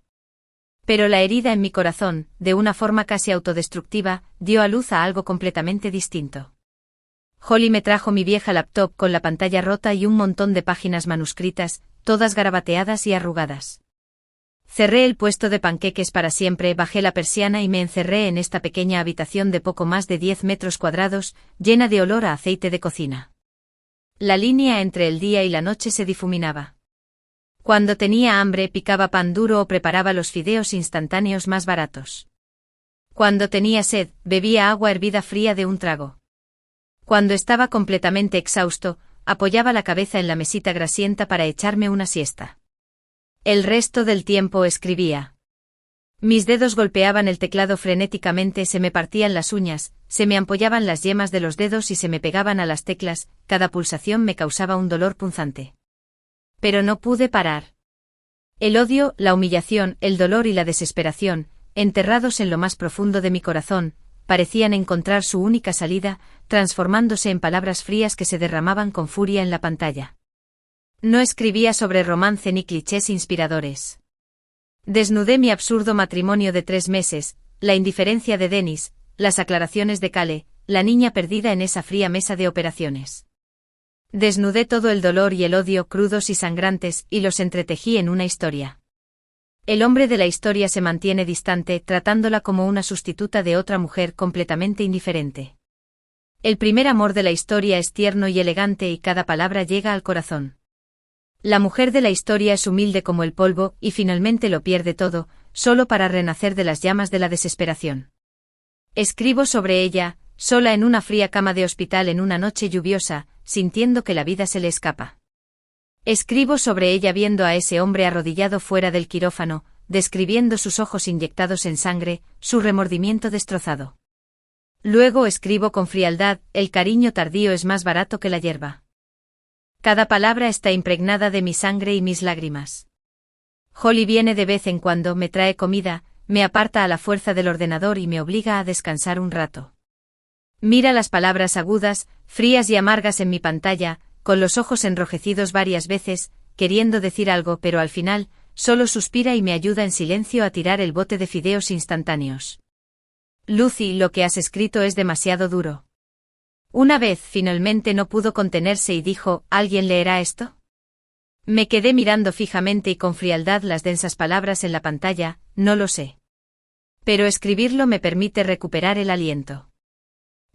Speaker 1: Pero la herida en mi corazón, de una forma casi autodestructiva, dio a luz a algo completamente distinto. Holly me trajo mi vieja laptop con la pantalla rota y un montón de páginas manuscritas, todas garabateadas y arrugadas. Cerré el puesto de panqueques para siempre, bajé la persiana y me encerré en esta pequeña habitación de poco más de 10 metros cuadrados, llena de olor a aceite de cocina. La línea entre el día y la noche se difuminaba. Cuando tenía hambre picaba pan duro o preparaba los fideos instantáneos más baratos. Cuando tenía sed, bebía agua hervida fría de un trago. Cuando estaba completamente exhausto, apoyaba la cabeza en la mesita grasienta para echarme una siesta. El resto del tiempo escribía. Mis dedos golpeaban el teclado frenéticamente, se me partían las uñas, se me ampollaban las yemas de los dedos y se me pegaban a las teclas, cada pulsación me causaba un dolor punzante. Pero no pude parar. El odio, la humillación, el dolor y la desesperación, enterrados en lo más profundo de mi corazón, parecían encontrar su única salida, transformándose en palabras frías que se derramaban con furia en la pantalla. No escribía sobre romance ni clichés inspiradores. Desnudé mi absurdo matrimonio de 3 meses, la indiferencia de Dennis, las aclaraciones de Cale, la niña perdida en esa fría mesa de operaciones. Desnudé todo el dolor y el odio crudos y sangrantes y los entretejí en una historia. El hombre de la historia se mantiene distante, tratándola como una sustituta de otra mujer completamente indiferente. El primer amor de la historia es tierno y elegante y cada palabra llega al corazón. La mujer de la historia es humilde como el polvo y finalmente lo pierde todo, solo para renacer de las llamas de la desesperación. Escribo sobre ella, sola en una fría cama de hospital en una noche lluviosa, sintiendo que la vida se le escapa. Escribo sobre ella viendo a ese hombre arrodillado fuera del quirófano, describiendo sus ojos inyectados en sangre, su remordimiento destrozado. Luego escribo con frialdad, el cariño tardío es más barato que la hierba. Cada palabra está impregnada de mi sangre y mis lágrimas. Holly viene de vez en cuando, me trae comida, me aparta a la fuerza del ordenador y me obliga a descansar un rato. Mira las palabras agudas, frías y amargas en mi pantalla, con los ojos enrojecidos varias veces, queriendo decir algo, pero al final, solo suspira y me ayuda en silencio a tirar el bote de fideos instantáneos. Lucy, lo que has escrito es demasiado duro. Una vez finalmente no pudo contenerse y dijo, ¿alguien leerá esto? Me quedé mirando fijamente y con frialdad las densas palabras en la pantalla, no lo sé. Pero escribirlo me permite recuperar el aliento.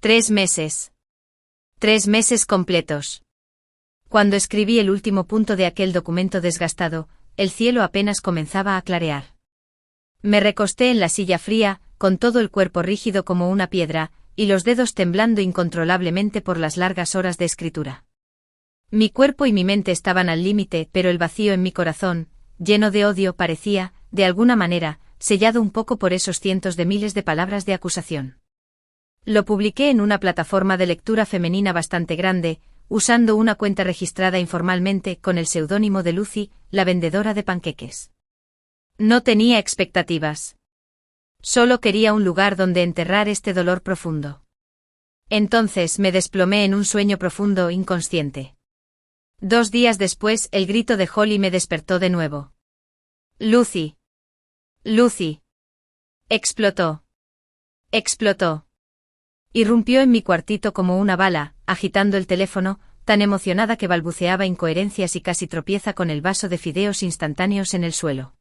Speaker 1: 3 meses. 3 meses completos. Cuando escribí el último punto de aquel documento desgastado, el cielo apenas comenzaba a clarear. Me recosté en la silla fría, con todo el cuerpo rígido como una piedra, y los dedos temblando incontrolablemente por las largas horas de escritura. Mi cuerpo y mi mente estaban al límite, pero el vacío en mi corazón, lleno de odio, parecía, de alguna manera, sellado un poco por esos cientos de miles de palabras de acusación. Lo publiqué en una plataforma de lectura femenina bastante grande, usando una cuenta registrada informalmente con el seudónimo de Lucy, la vendedora de panqueques. No tenía expectativas. Solo quería un lugar donde enterrar este dolor profundo. Entonces me desplomé en un sueño profundo, inconsciente. 2 días después, el grito de Holly me despertó de nuevo. Lucy. Lucy. Explotó. Explotó. Irrumpió en mi cuartito como una bala, agitando el teléfono, tan emocionada que balbuceaba incoherencias y casi tropieza con el vaso de fideos instantáneos en el suelo.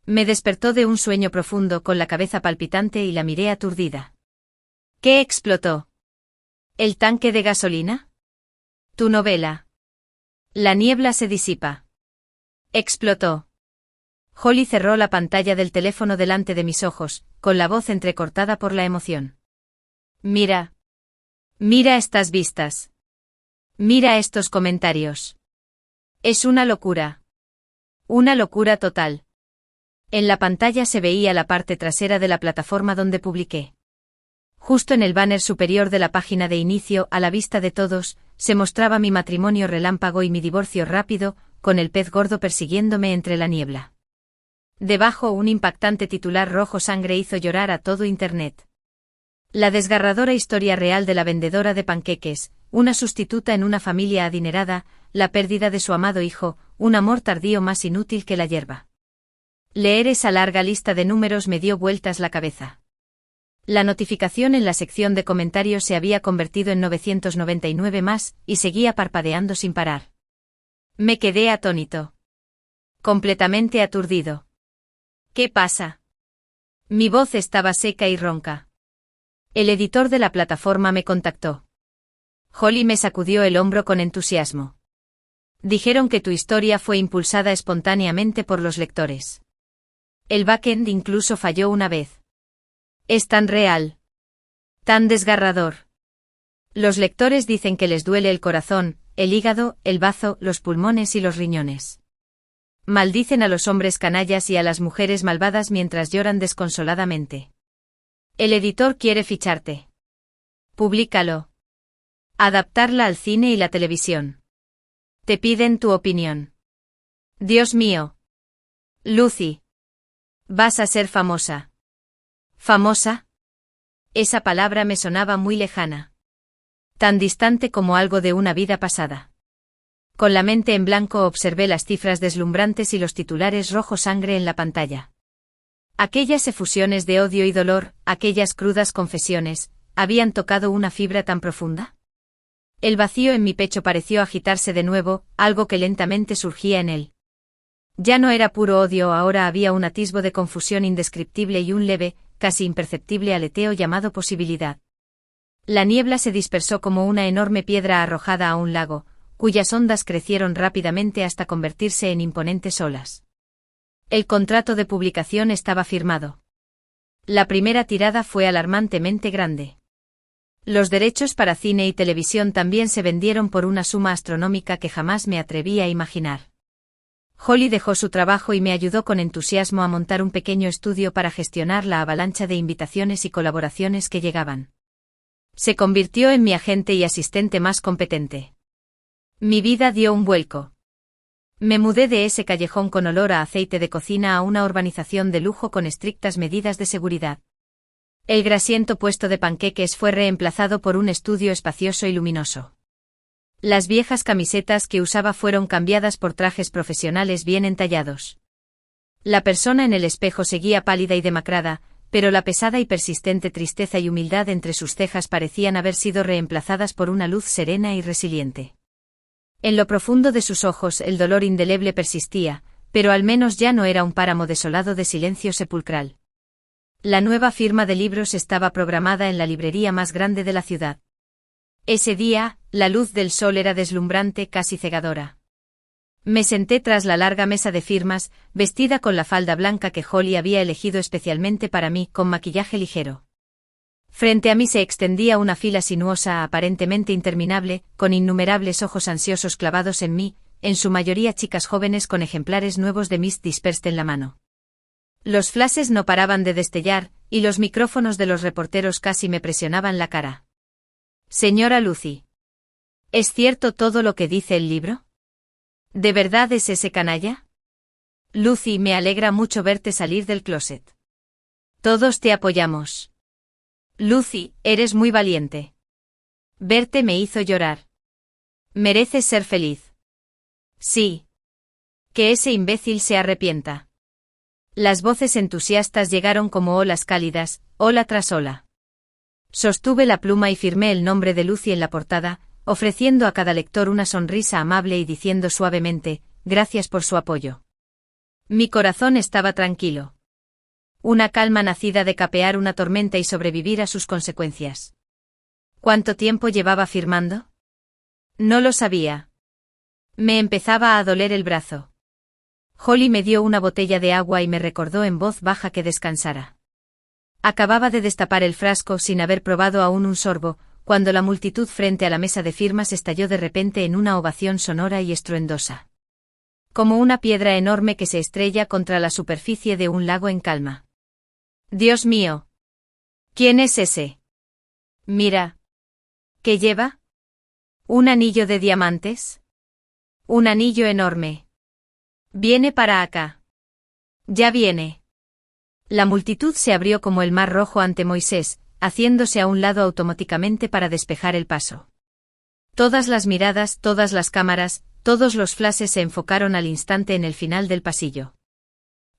Speaker 1: Me despertó de un sueño profundo con la cabeza palpitante y la miré aturdida. ¿Qué explotó? ¿El tanque de gasolina? Tu novela. La niebla se disipa. Explotó. Holly cerró la pantalla del teléfono delante de mis ojos, con la voz entrecortada por la emoción. Mira. Mira estas vistas. Mira estos comentarios. Es una locura. Una locura total. En la pantalla se veía la parte trasera de la plataforma donde publiqué. Justo en el banner superior de la página de inicio, a la vista de todos, se mostraba mi matrimonio relámpago y mi divorcio rápido, con el pez gordo persiguiéndome entre la niebla. Debajo, un impactante titular rojo sangre hizo llorar a todo Internet. La desgarradora historia real de la vendedora de panqueques, una sustituta en una familia adinerada, la pérdida de su amado hijo, un amor tardío más inútil que la hierba. Leer esa larga lista de números me dio vueltas la cabeza. La notificación en la sección de comentarios se había convertido en 999 más, y seguía parpadeando sin parar. Me quedé atónito. Completamente aturdido. ¿Qué pasa? Mi voz estaba seca y ronca. El editor de la plataforma me contactó. Holly me sacudió el hombro con entusiasmo. Dijeron que tu historia fue impulsada espontáneamente por los lectores. El backend incluso falló una vez. Es tan real. Tan desgarrador. Los lectores dicen que les duele el corazón, el hígado, el bazo, los pulmones y los riñones. Maldicen a los hombres canallas y a las mujeres malvadas mientras lloran desconsoladamente. El editor quiere ficharte. Públicalo. Adaptarla al cine y la televisión. Te piden tu opinión. Dios mío. Lucy. Vas a ser famosa. ¿Famosa? Esa palabra me sonaba muy lejana. Tan distante como algo de una vida pasada. Con la mente en blanco observé las cifras deslumbrantes y los titulares rojo sangre en la pantalla. Aquellas efusiones de odio y dolor, aquellas crudas confesiones, ¿habían tocado una fibra tan profunda? El vacío en mi pecho pareció agitarse de nuevo, algo que lentamente surgía en él. Ya no era puro odio, ahora había un atisbo de confusión indescriptible y un leve, casi imperceptible aleteo llamado posibilidad. La niebla se dispersó como una enorme piedra arrojada a un lago, cuyas ondas crecieron rápidamente hasta convertirse en imponentes olas. El contrato de publicación estaba firmado. La primera tirada fue alarmantemente grande. Los derechos para cine y televisión también se vendieron por una suma astronómica que jamás me atreví a imaginar. Holly dejó su trabajo y me ayudó con entusiasmo a montar un pequeño estudio para gestionar la avalancha de invitaciones y colaboraciones que llegaban. Se convirtió en mi agente y asistente más competente. Mi vida dio un vuelco. Me mudé de ese callejón con olor a aceite de cocina a una urbanización de lujo con estrictas medidas de seguridad. El grasiento puesto de panqueques fue reemplazado por un estudio espacioso y luminoso. Las viejas camisetas que usaba fueron cambiadas por trajes profesionales bien entallados. La persona en el espejo seguía pálida y demacrada, pero la pesada y persistente tristeza y humildad entre sus cejas parecían haber sido reemplazadas por una luz serena y resiliente. En lo profundo de sus ojos el dolor indeleble persistía, pero al menos ya no era un páramo desolado de silencio sepulcral. La nueva firma de libros estaba programada en la librería más grande de la ciudad. Ese día, la luz del sol era deslumbrante, casi cegadora. Me senté tras la larga mesa de firmas, vestida con la falda blanca que Holly había elegido especialmente para mí, con maquillaje ligero. Frente a mí se extendía una fila sinuosa, aparentemente interminable, con innumerables ojos ansiosos clavados en mí, en su mayoría chicas jóvenes con ejemplares nuevos de Miss Dispersed en la mano. Los flashes no paraban de destellar, y los micrófonos de los reporteros casi me presionaban la cara. Señora Lucy. ¿Es cierto todo lo que dice el libro? ¿De verdad es ese canalla? Lucy, me alegra mucho verte salir del closet. Todos te apoyamos. Lucy, eres muy valiente. Verte me hizo llorar. Mereces ser feliz. Sí. Que ese imbécil se arrepienta. Las voces entusiastas llegaron como olas cálidas, ola tras ola. Sostuve la pluma y firmé el nombre de Lucy en la portada, ofreciendo a cada lector una sonrisa amable y diciendo suavemente, gracias por su apoyo. Mi corazón estaba tranquilo. Una calma nacida de capear una tormenta y sobrevivir a sus consecuencias. ¿Cuánto tiempo llevaba firmando? No lo sabía. Me empezaba a doler el brazo. Holly me dio una botella de agua y me recordó en voz baja que descansara. Acababa de destapar el frasco sin haber probado aún un sorbo, cuando la multitud frente a la mesa de firmas estalló de repente en una ovación sonora y estruendosa. Como una piedra enorme que se estrella contra la superficie de un lago en calma. Dios mío. ¿Quién es ese? Mira. ¿Qué lleva? ¿Un anillo de diamantes? Un anillo enorme. Viene para acá. Ya viene. La multitud se abrió como el mar rojo ante Moisés, haciéndose a un lado automáticamente para despejar el paso. Todas las miradas, todas las cámaras, todos los flashes se enfocaron al instante en el final del pasillo.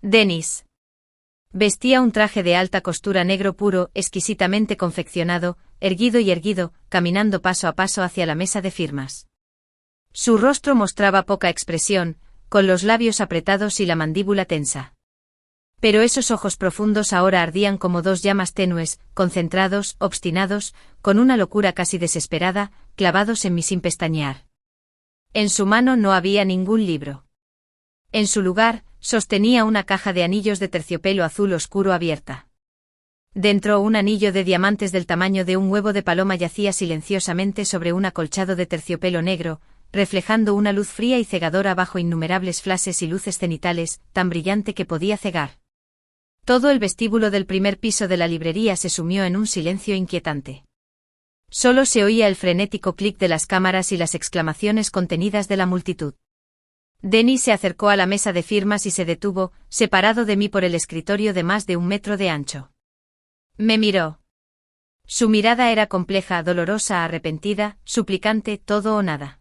Speaker 1: Dennis. Vestía un traje de alta costura negro puro, exquisitamente confeccionado, erguido, caminando paso a paso hacia la mesa de firmas. Su rostro mostraba poca expresión, con los labios apretados y la mandíbula tensa. Pero esos ojos profundos ahora ardían como dos llamas tenues, concentrados, obstinados, con una locura casi desesperada, clavados en mí sin pestañear. En su mano no había ningún libro. En su lugar, sostenía una caja de anillos de terciopelo azul oscuro abierta. Dentro, un anillo de diamantes del tamaño de un huevo de paloma yacía silenciosamente sobre un acolchado de terciopelo negro, reflejando una luz fría y cegadora bajo innumerables flashes y luces cenitales, tan brillante que podía cegar. Todo el vestíbulo del primer piso de la librería se sumió en un silencio inquietante. Solo se oía el frenético clic de las cámaras y las exclamaciones contenidas de la multitud. Dennis se acercó a la mesa de firmas y se detuvo, separado de mí por el escritorio de más de 1 metro de ancho. Me miró. Su mirada era compleja, dolorosa, arrepentida, suplicante, todo o nada.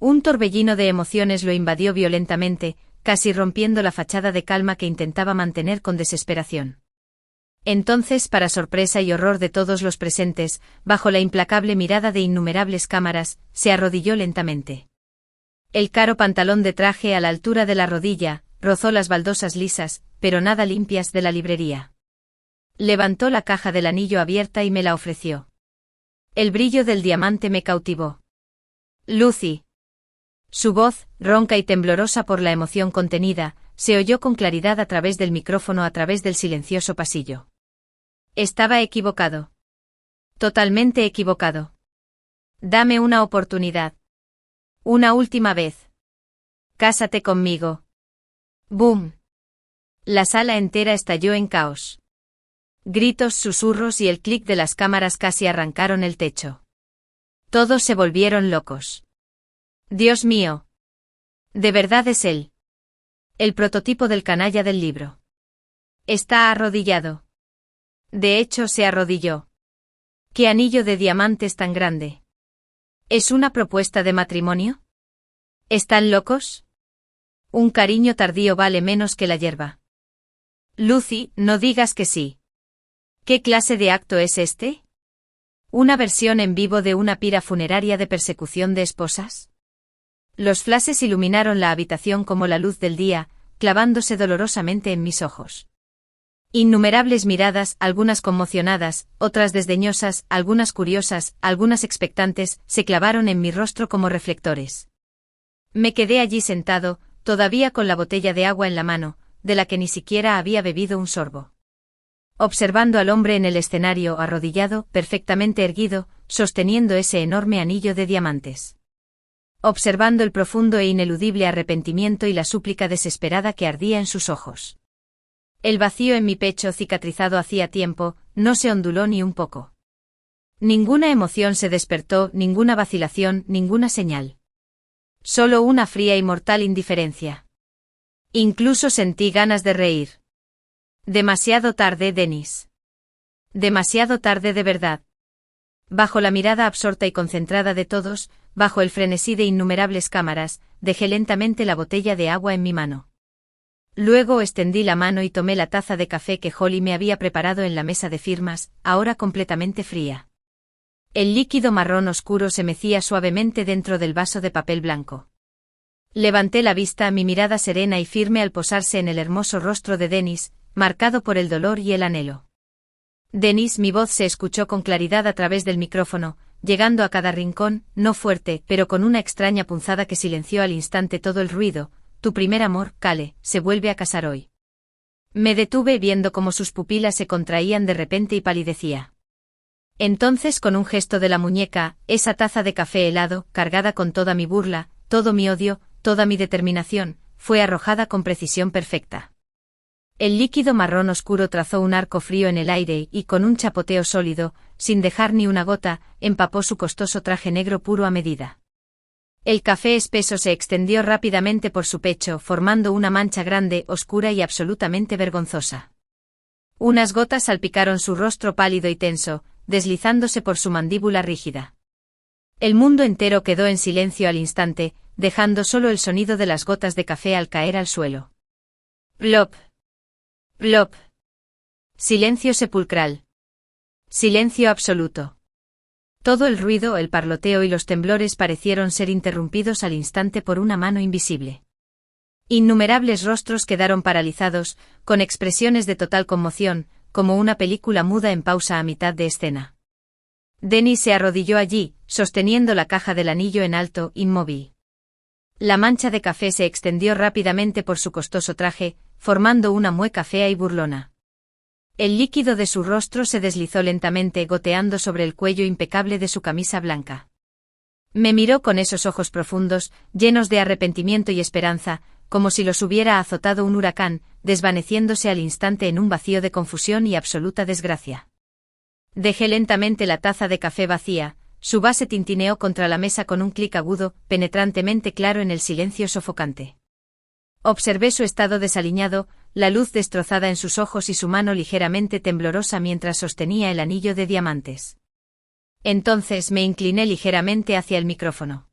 Speaker 1: Un torbellino de emociones lo invadió violentamente, casi rompiendo la fachada de calma que intentaba mantener con desesperación. Entonces, para sorpresa y horror de todos los presentes, bajo la implacable mirada de innumerables cámaras, se arrodilló lentamente. El caro pantalón de traje a la altura de la rodilla, rozó las baldosas lisas, pero nada limpias de la librería. Levantó la caja del anillo abierta y me la ofreció. El brillo del diamante me cautivó. Lucy. Su voz, ronca y temblorosa por la emoción contenida, se oyó con claridad a través del micrófono a través del silencioso pasillo. Estaba equivocado. Totalmente equivocado. Dame una oportunidad. Una última vez. Cásate conmigo. ¡Boom! La sala entera estalló en caos. Gritos, susurros y el clic de las cámaras casi arrancaron el techo. Todos se volvieron locos. Dios mío. De verdad es él. El prototipo del canalla del libro. Está arrodillado. De hecho, se arrodilló. ¿Qué anillo de diamantes tan grande? ¿Es una propuesta de matrimonio? ¿Están locos? Un cariño tardío vale menos que la hierba. Lucy, no digas que sí. ¿Qué clase de acto es este? ¿Una versión en vivo de una pira funeraria de persecución de esposas? Los flashes iluminaron la habitación como la luz del día, clavándose dolorosamente en mis ojos. Innumerables miradas, algunas conmocionadas, otras desdeñosas, algunas curiosas, algunas expectantes, se clavaron en mi rostro como reflectores. Me quedé allí sentado, todavía con la botella de agua en la mano, de la que ni siquiera había bebido un sorbo. Observando al hombre en el escenario arrodillado, perfectamente erguido, sosteniendo ese enorme anillo de diamantes. Observando el profundo e ineludible arrepentimiento y la súplica desesperada que ardía en sus ojos. El vacío en mi pecho cicatrizado hacía tiempo, no se onduló ni un poco. Ninguna emoción se despertó, ninguna vacilación, ninguna señal. Solo una fría y mortal indiferencia. Incluso sentí ganas de reír. Demasiado tarde, Denis. Demasiado tarde de verdad. Bajo la mirada absorta y concentrada de todos, bajo el frenesí de innumerables cámaras, dejé lentamente la botella de agua en mi mano. Luego extendí la mano y tomé la taza de café que Holly me había preparado en la mesa de firmas, ahora completamente fría. El líquido marrón oscuro se mecía suavemente dentro del vaso de papel blanco. Levanté la vista, mi mirada serena y firme al posarse en el hermoso rostro de Denis, marcado por el dolor y el anhelo. Denis, mi voz se escuchó con claridad a través del micrófono, llegando a cada rincón, no fuerte, pero con una extraña punzada que silenció al instante todo el ruido. Tu primer amor, Cale, se vuelve a casar hoy. Me detuve viendo cómo sus pupilas se contraían de repente y palidecía. Entonces, con un gesto de la muñeca, esa taza de café helado, cargada con toda mi burla, todo mi odio, toda mi determinación, fue arrojada con precisión perfecta. El líquido marrón oscuro trazó un arco frío en el aire y, con un chapoteo sólido, sin dejar ni una gota, empapó su costoso traje negro puro a medida. El café espeso se extendió rápidamente por su pecho, formando una mancha grande, oscura y absolutamente vergonzosa. Unas gotas salpicaron su rostro pálido y tenso, deslizándose por su mandíbula rígida. El mundo entero quedó en silencio al instante, dejando solo el sonido de las gotas de café al caer al suelo. Plop. Plop. Silencio sepulcral. Silencio absoluto. Todo el ruido, el parloteo y los temblores parecieron ser interrumpidos al instante por una mano invisible. Innumerables rostros quedaron paralizados, con expresiones de total conmoción, como una película muda en pausa a mitad de escena. Denis se arrodilló allí, sosteniendo la caja del anillo en alto, inmóvil. La mancha de café se extendió rápidamente por su costoso traje, formando una mueca fea y burlona. El líquido de su rostro se deslizó lentamente, goteando sobre el cuello impecable de su camisa blanca. Me miró con esos ojos profundos, llenos de arrepentimiento y esperanza, como si los hubiera azotado un huracán, desvaneciéndose al instante en un vacío de confusión y absoluta desgracia. Dejé lentamente la taza de café vacía, su base tintineó contra la mesa con un clic agudo, penetrantemente claro en el silencio sofocante. Observé su estado desaliñado, la luz destrozada en sus ojos y su mano ligeramente temblorosa mientras sostenía el anillo de diamantes. Entonces me incliné ligeramente hacia el micrófono.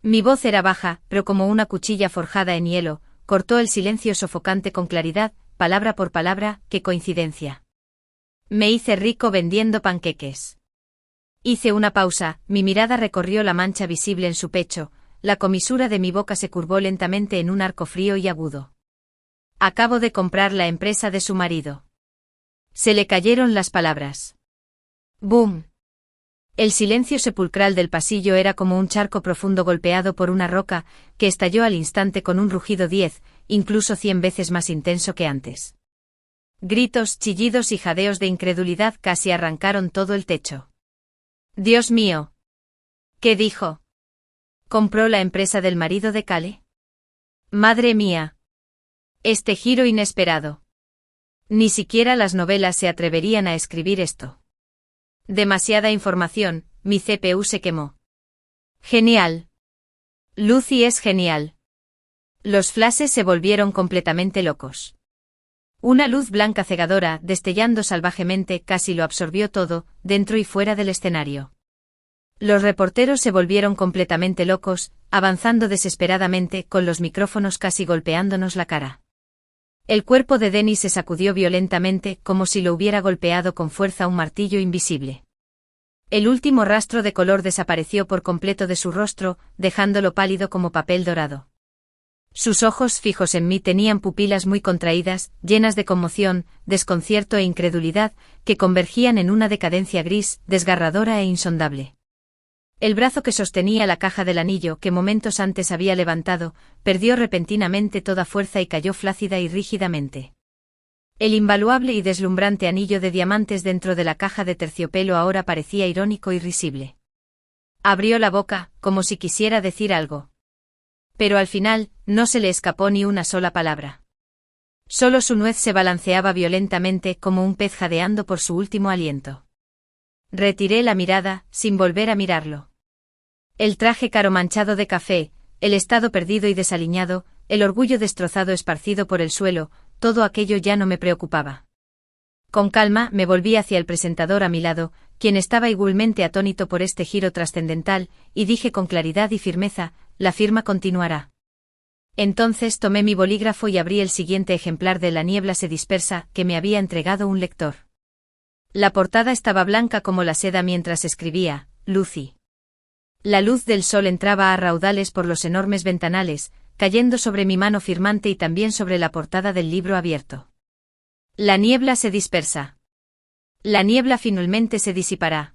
Speaker 1: Mi voz era baja, pero como una cuchilla forjada en hielo, cortó el silencio sofocante con claridad, palabra por palabra, qué coincidencia. Me hice rico vendiendo panqueques. Hice una pausa, mi mirada recorrió la mancha visible en su pecho, la comisura de mi boca se curvó lentamente en un arco frío y agudo. Acabo de comprar la empresa de su marido. Se le cayeron las palabras. ¡Bum! El silencio sepulcral del pasillo era como un charco profundo golpeado por una roca, que estalló al instante con un rugido 10, incluso 100 veces más intenso que antes. Gritos, chillidos y jadeos de incredulidad casi arrancaron todo el techo. ¡Dios mío! ¿Qué dijo? ¿Compró la empresa del marido de Cale? ¡Madre mía! Este giro inesperado. Ni siquiera las novelas se atreverían a escribir esto. Demasiada información, mi CPU se quemó. Genial. Lucy es genial. Los flashes se volvieron completamente locos. Una luz blanca cegadora, destellando salvajemente, casi lo absorbió todo, dentro y fuera del escenario. Los reporteros se volvieron completamente locos, avanzando desesperadamente, con los micrófonos casi golpeándonos la cara. El cuerpo de Denis se sacudió violentamente, como si lo hubiera golpeado con fuerza un martillo invisible. El último rastro de color desapareció por completo de su rostro, dejándolo pálido como papel dorado. Sus ojos fijos en mí tenían pupilas muy contraídas, llenas de conmoción, desconcierto e incredulidad, que convergían en una decadencia gris, desgarradora e insondable. El brazo que sostenía la caja del anillo que momentos antes había levantado, perdió repentinamente toda fuerza y cayó flácida y rígidamente. El invaluable y deslumbrante anillo de diamantes dentro de la caja de terciopelo ahora parecía irónico y risible. Abrió la boca, como si quisiera decir algo. Pero al final, no se le escapó ni una sola palabra. Solo su nuez se balanceaba violentamente como un pez jadeando por su último aliento. Retiré la mirada, sin volver a mirarlo. El traje caro manchado de café, el estado perdido y desaliñado, el orgullo destrozado esparcido por el suelo, todo aquello ya no me preocupaba. Con calma me volví hacia el presentador a mi lado, quien estaba igualmente atónito por este giro trascendental, y dije con claridad y firmeza: la firma continuará. Entonces tomé mi bolígrafo y abrí el siguiente ejemplar de La niebla se dispersa, que me había entregado un lector. La portada estaba blanca como la seda mientras escribía: Lucy. La luz del sol entraba a raudales por los enormes ventanales, cayendo sobre mi mano firmante y también sobre la portada del libro abierto. La niebla se dispersa. La niebla finalmente se disipará.